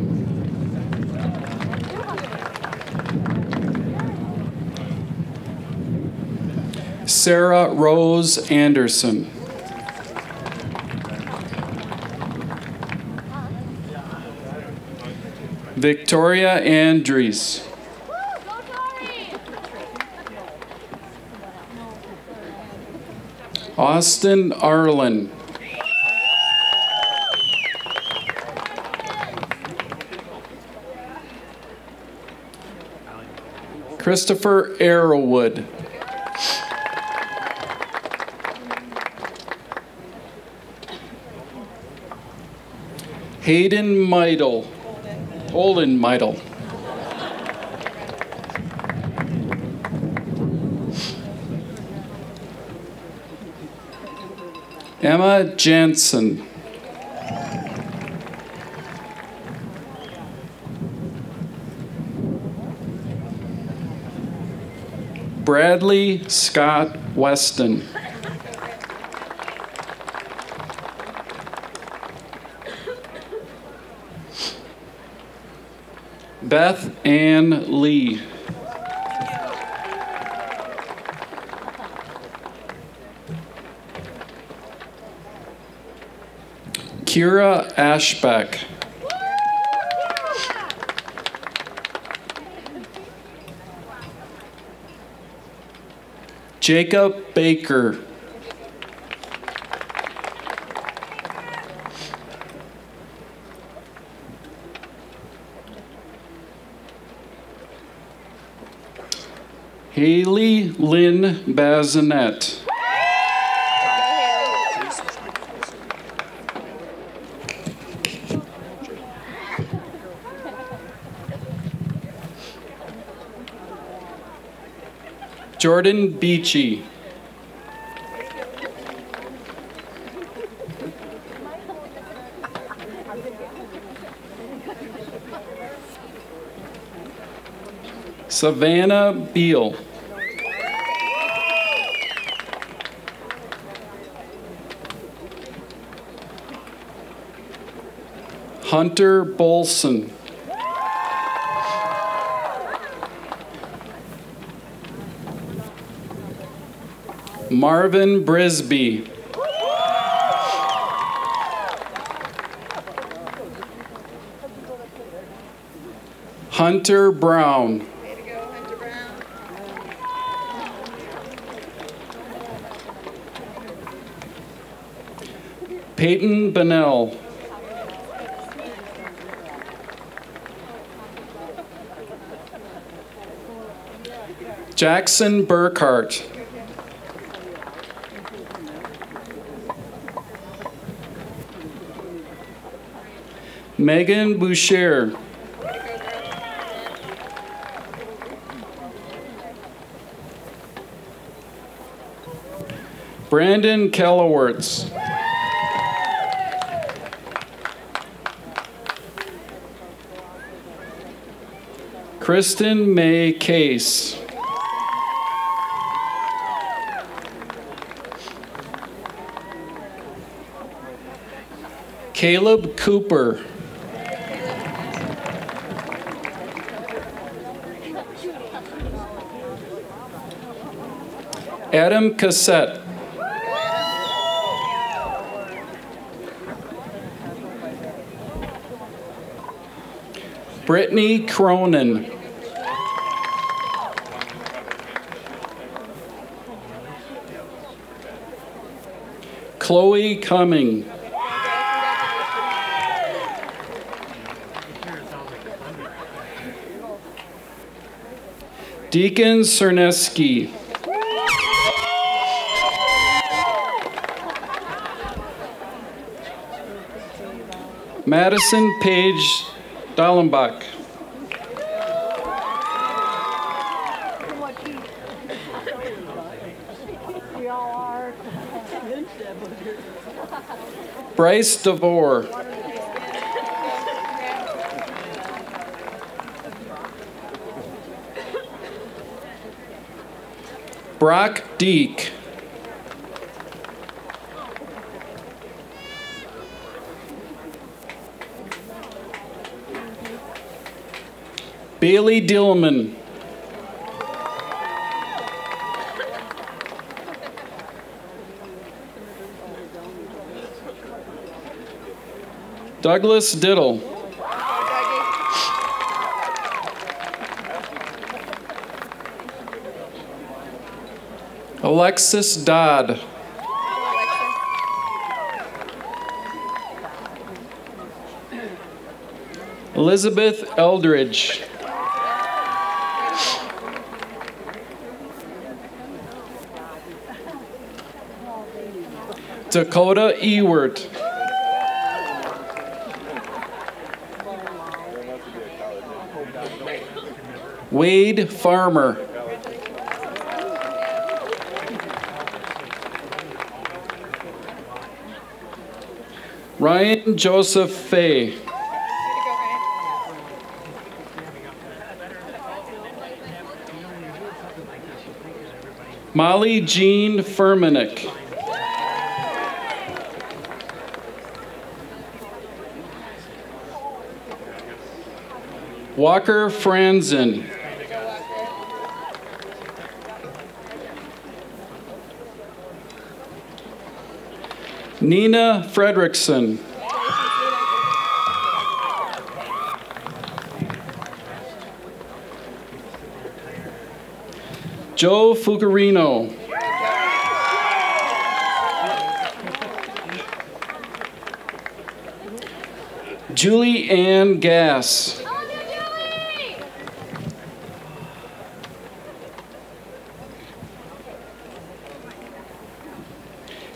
Sarah Rose Anderson. Victoria Andries. Austin Arlen. Christopher Arrowwood. Hayden Meidel. Holden Meidel. Emma Jansen. Bradley Scott Weston. Beth Ann Lee. Kira Ashbeck. Jacob Baker. Haley Lynn Bazinet. Jordan Beachy. Savannah Beal. Hunter Bolson. Marvin Brisby. Hunter Brown. Way to go, Hunter Brown. Peyton Bennell. Jackson Burkhart. Megan Boucher. Brandon Kellerwertz. Kristen May Case. Caleb Cooper. Adam Cassette. Brittany Cronin. Chloe Cumming. Deacon Cerneski. Madison Page Dallenbach. Bryce DeVore. Brock Deek. Bailey Dillman. Douglas Diddle. Alexis Dodd. Elizabeth Eldridge. Dakota Ewert. Wade Farmer. Ryan Joseph Fay. Molly Jean Furmanek. Walker Franzen. Nina Fredrickson. Joe Fucarino. Julie Ann Gass.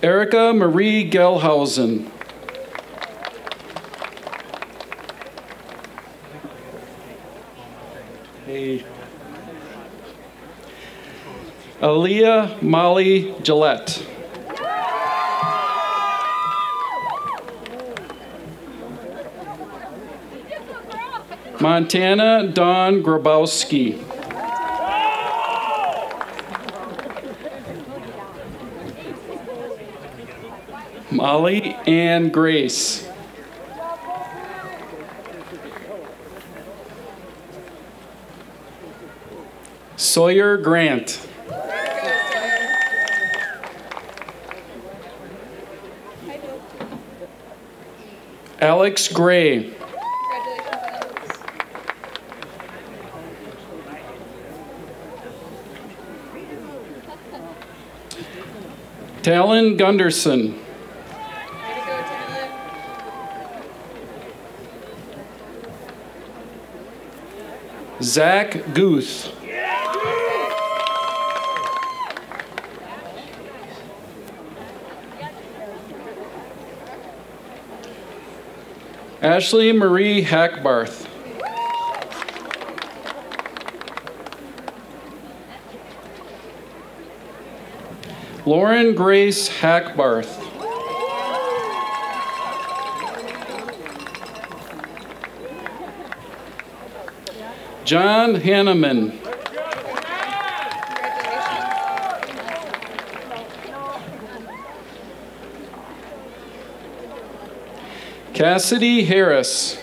Erica Marie Gelhausen. Hey. Aaliyah Molly Gillette. Montana Dawn Grabowski. Molly Ann Grace. Sawyer Grant. Alex Gray. Talon Gunderson. Zach Guth. Ashley Marie Hackbarth. Lauren Grace Hackbarth. John Hanneman. Cassidy Harris.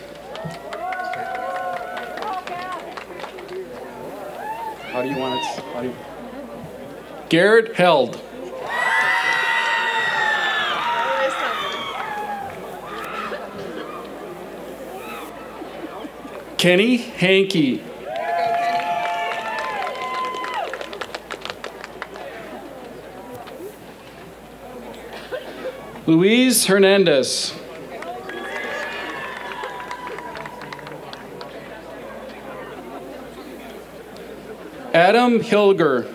How do you want it? Garrett Held. Kenny Hankey. Luis Hernandez. Adam Hilger.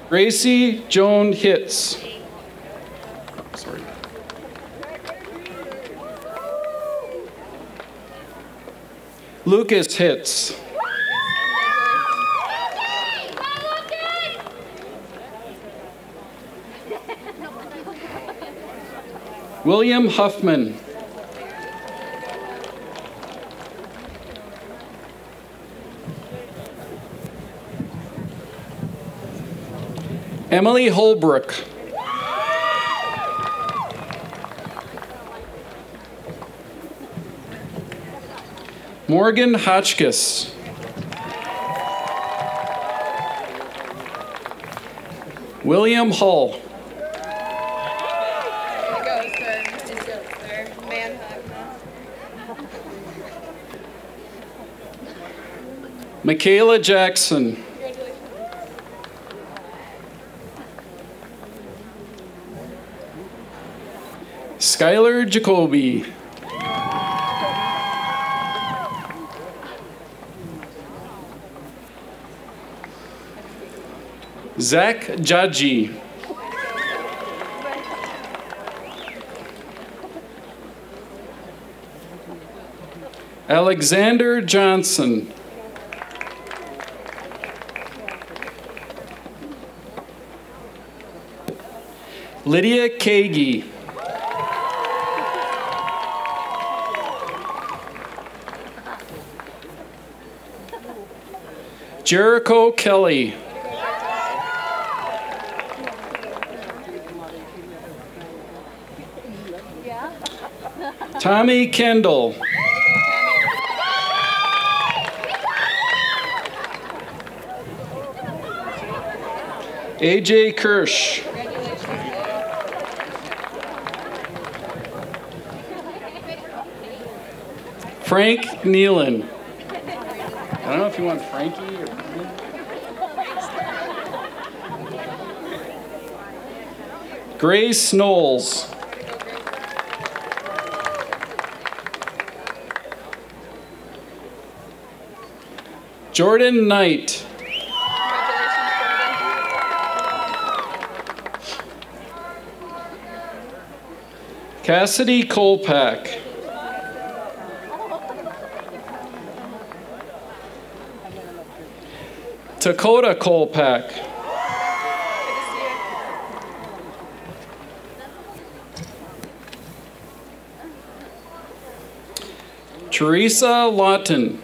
Gracie Joan Hitz. Sorry. Lucas Hitz. William Huffman. Emily Holbrook. Morgan Hotchkiss. William Hull. Michaela Jackson. Skylar Jacoby. Zach Jaji. Alexander Johnson. Lydia Kagi. Jericho Kelly. Tommy Kendall. AJ Kirsch. Frank Nealon. I don't know if you want Frankie or Grace Knowles. Jordan Knight. Cassidy Kolpak. Dakota Kolpak. Teresa Lawton.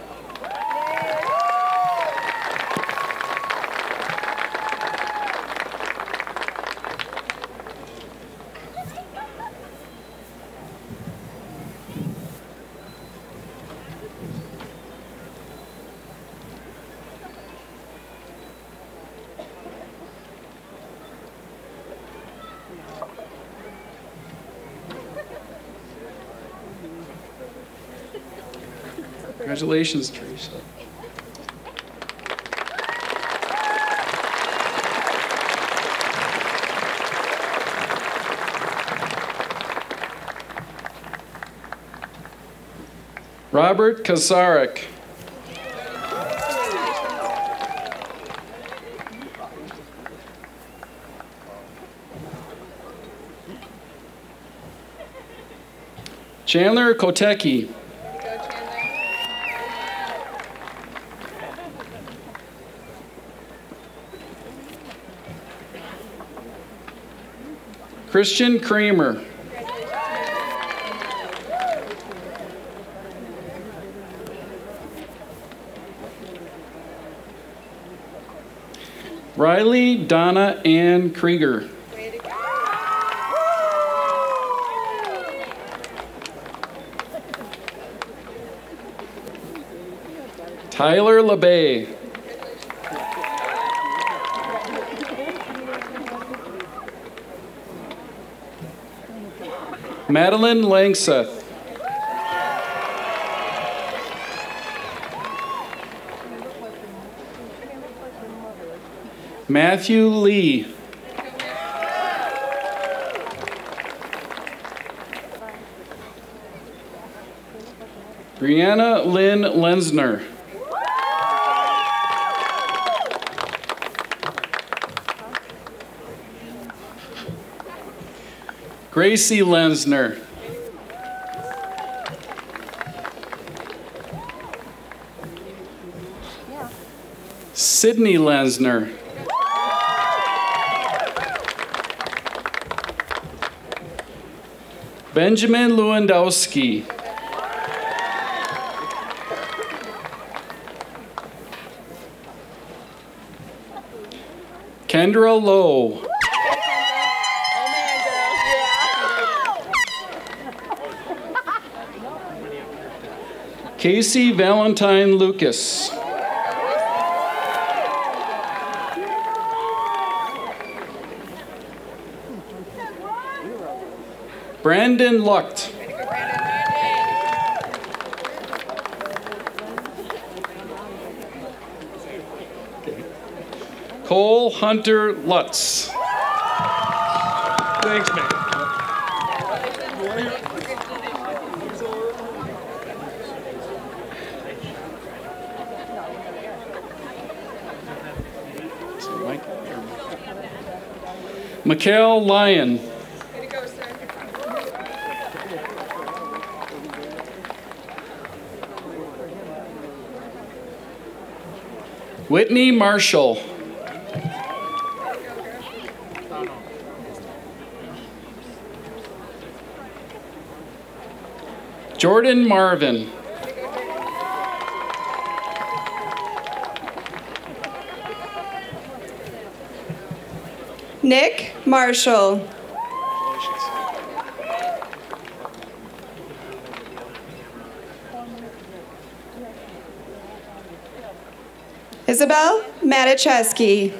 Congratulations, Teresa. Robert Kasarik. Chandler Kotecki. Christian Kramer. Riley Donna Ann Krieger. Tyler LeBay. Madeline Langseth. Matthew Lee. Brianna Lynn Lensner. Gracie Lensner. Sydney Lensner. Benjamin Lewandowski. Kendra Lowe. Casey Valentine Lucas. Brandon Lucht. Cole Hunter Lutz. Thanks, man. Mikhail Lyon. Whitney Marshall. Jordan Marvin. Nick Marshall. Isabel Maticheski.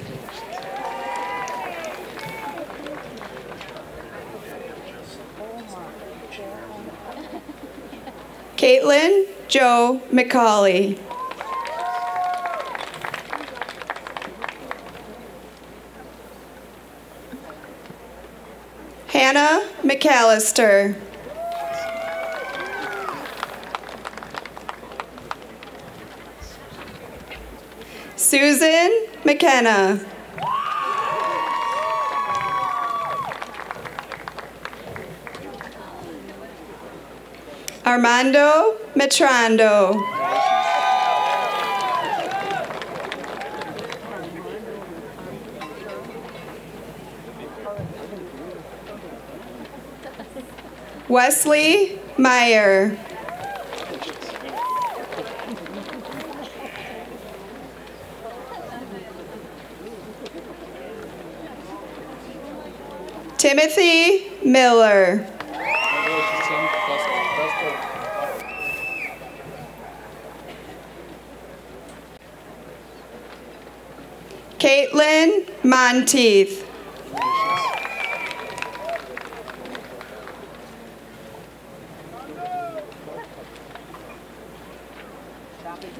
Caitlin Joe McCauley. Hannah McAllister. Susan McKenna. Armando Metrando. Wesley Meyer. Timothy Miller. Caitlin Monteith.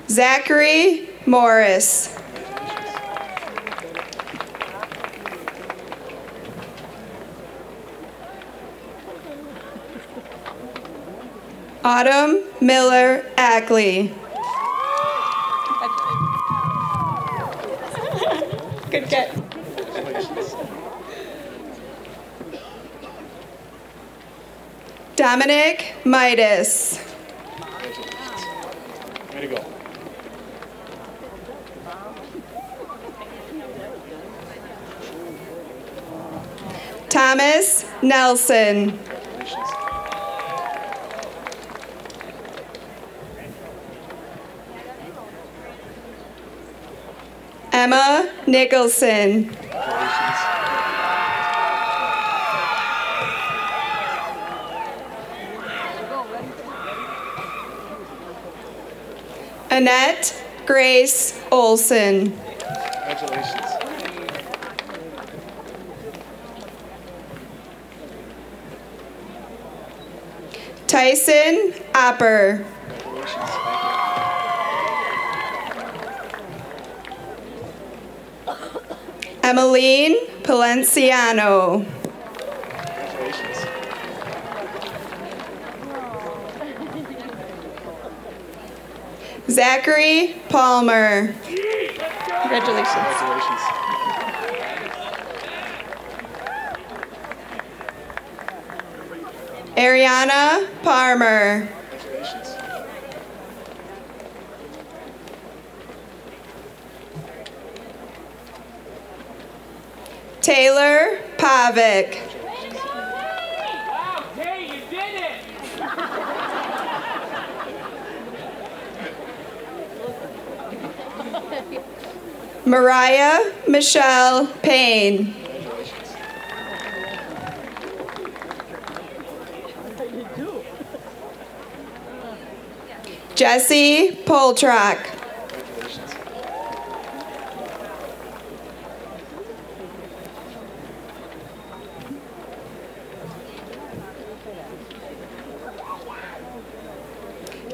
Zachary Morris. Autumn Miller Ackley. Good get. Dominic Midas. Way to go. Thomas Nelson. Emma Nicholson. Annette Grace Olson. Congratulations. Tyson Opper. Congratulations. Thank you. Emmeline Palenciano. Congratulations. Zachary Palmer. Congratulations. Congratulations. Ariana Palmer. Congratulations. Taylor Pavick. Hey, you did it! Mariah Michelle Payne. Jesse Poltrock.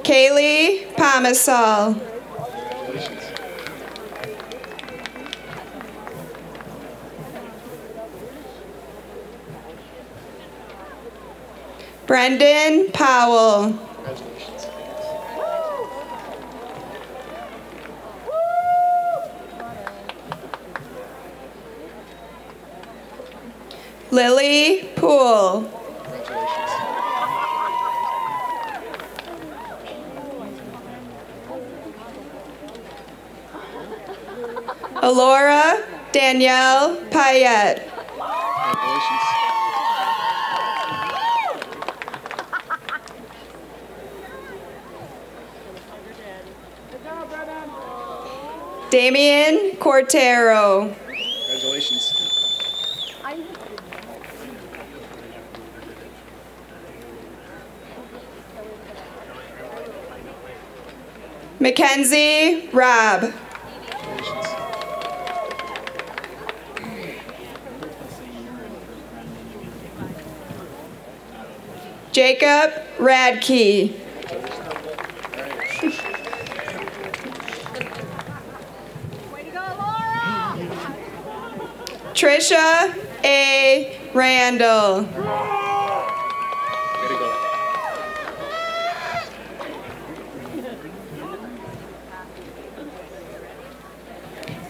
Kaylee Pomisol. Brendan Powell. Congratulations. Lily Poole. Congratulations. Alora Danielle Payette. Congratulations. Damian Cortero. Congratulations. Mackenzie Robb. Jacob Radke. Trisha A. Randall. Way to go.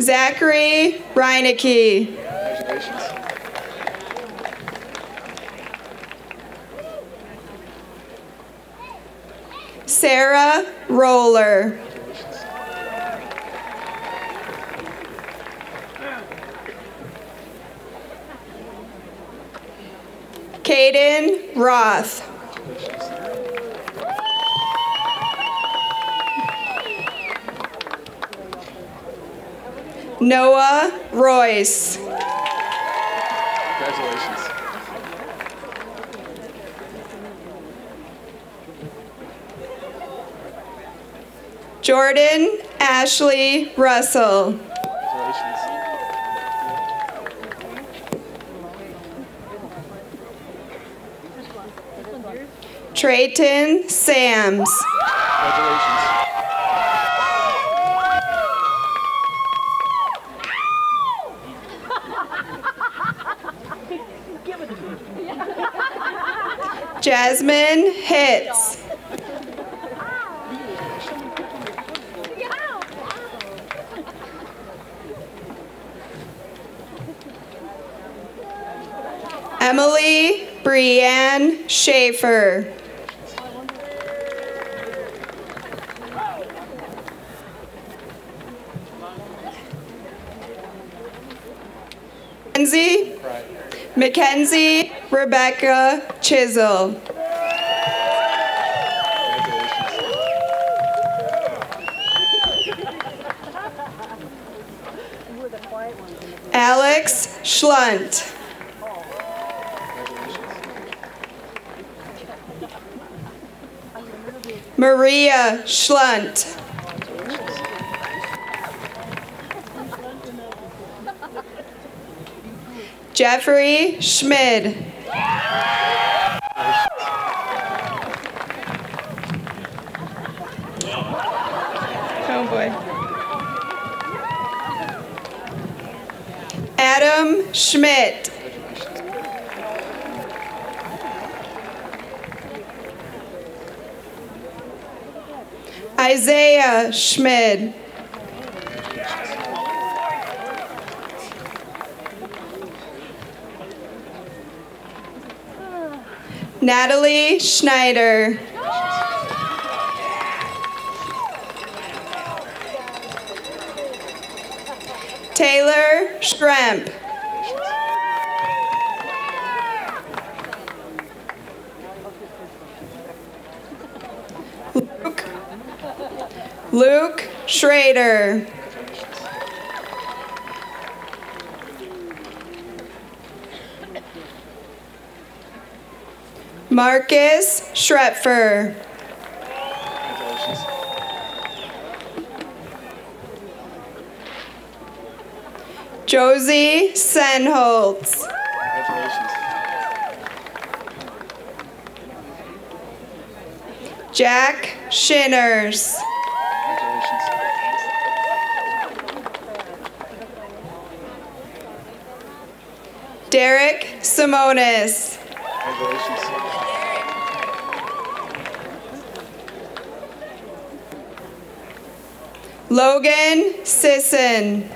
Zachary Reinecke. Congratulations. Sarah Roller. Caden Roth. Noah Royce. Congratulations. Jordan Ashley Russell. Congratulations. Trayton Sams. Congratulations. Jasmine Hitz. Emily Brianne Schaefer. Mackenzie Rebecca Chisel. Alex Schlunt. Maria Schlunt. Jeffrey Schmid. Oh boy. Adam Schmidt. Isaiah Schmid. Natalie Schneider. Taylor Schremp. Luke Schrader. Marcus Schretfer. Josie Senholtz. Jack Shinners. Derek Simonis. Logan Sisson.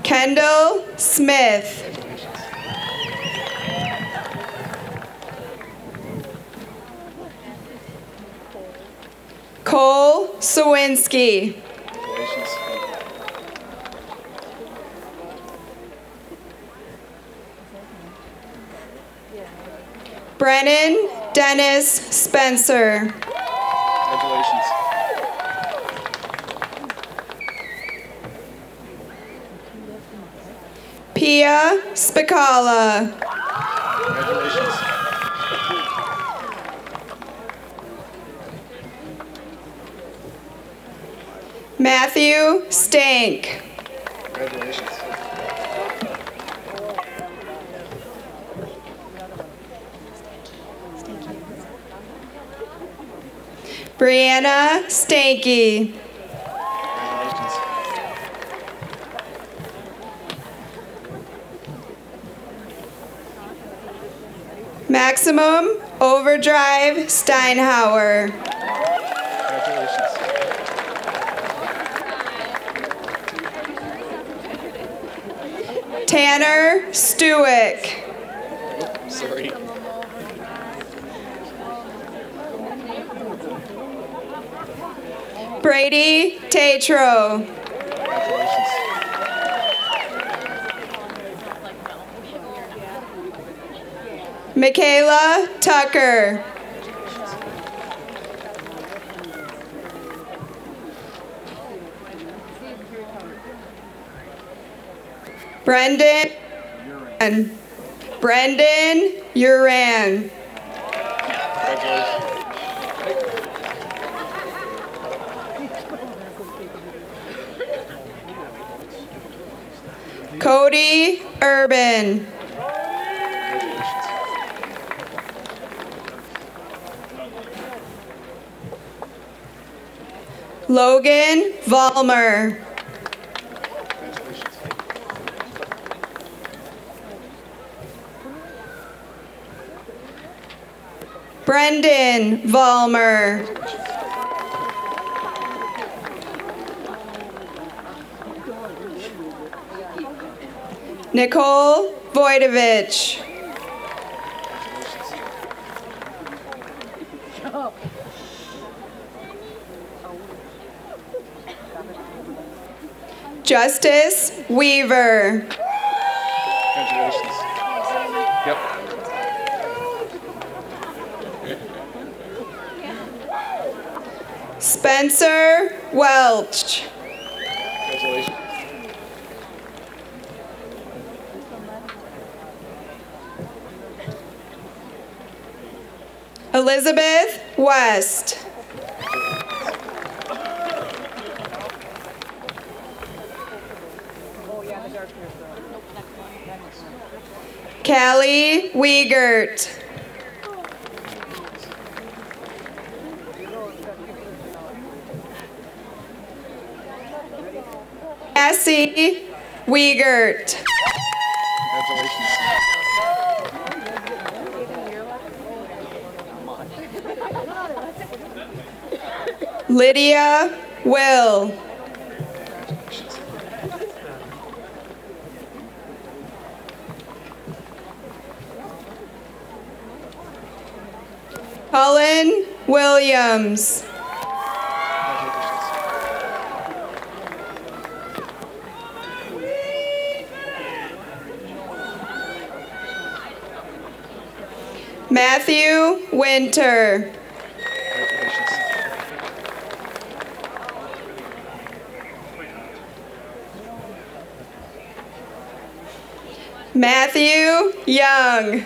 Kendall Smith. Cole Sawinski. Brennan Dennis Spencer. Congratulations. Pia Spicala. Congratulations. Matthew Stank. Congratulations. Brianna Stanky. Congratulations. Maximum Overdrive Steinhauer. Congratulations. Tanner Stewick. Sorry. Brady Tatro. Congratulations. Michaela Tucker. Brendan Uran. Congratulations. Cody Urban. Logan Vollmer. Brendan Vollmer. Nicole Voidovich. Justice Weaver. Congratulations. Yep. Spencer Welch. Congratulations. Elizabeth West. Callie Wiegert. Cassie Wiegert. Congratulations. Lydia Will. Cullen Williams. Matthew Winter. Matthew Young.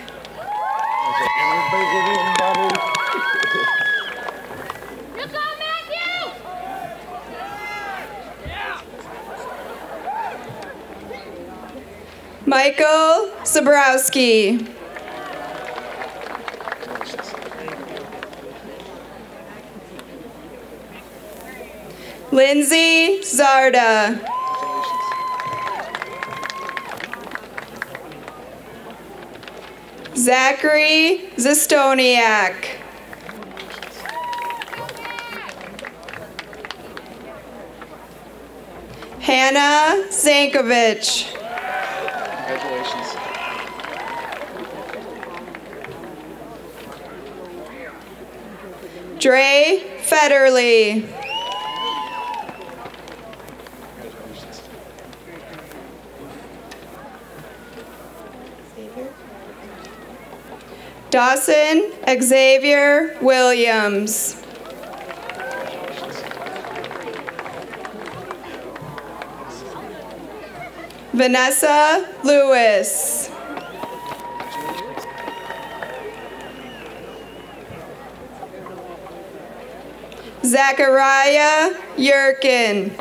Michael Zabrowski. Lindsay Zarda. Zachary Zastoniak. Hannah Zankovich. Congratulations. Dre Federley. Dawson Xavier Williams. Vanessa Lewis. Zachariah Yurkin.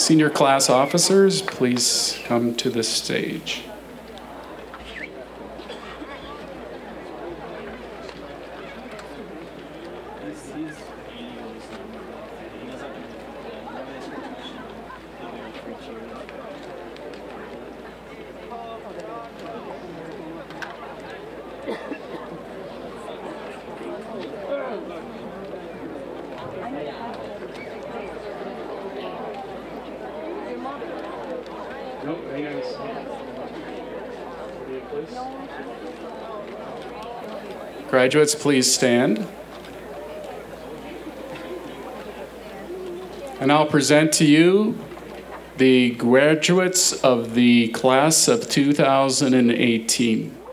Senior class officers, please come to the stage. Graduates, please stand. And I'll present to you the graduates of the class of 2018.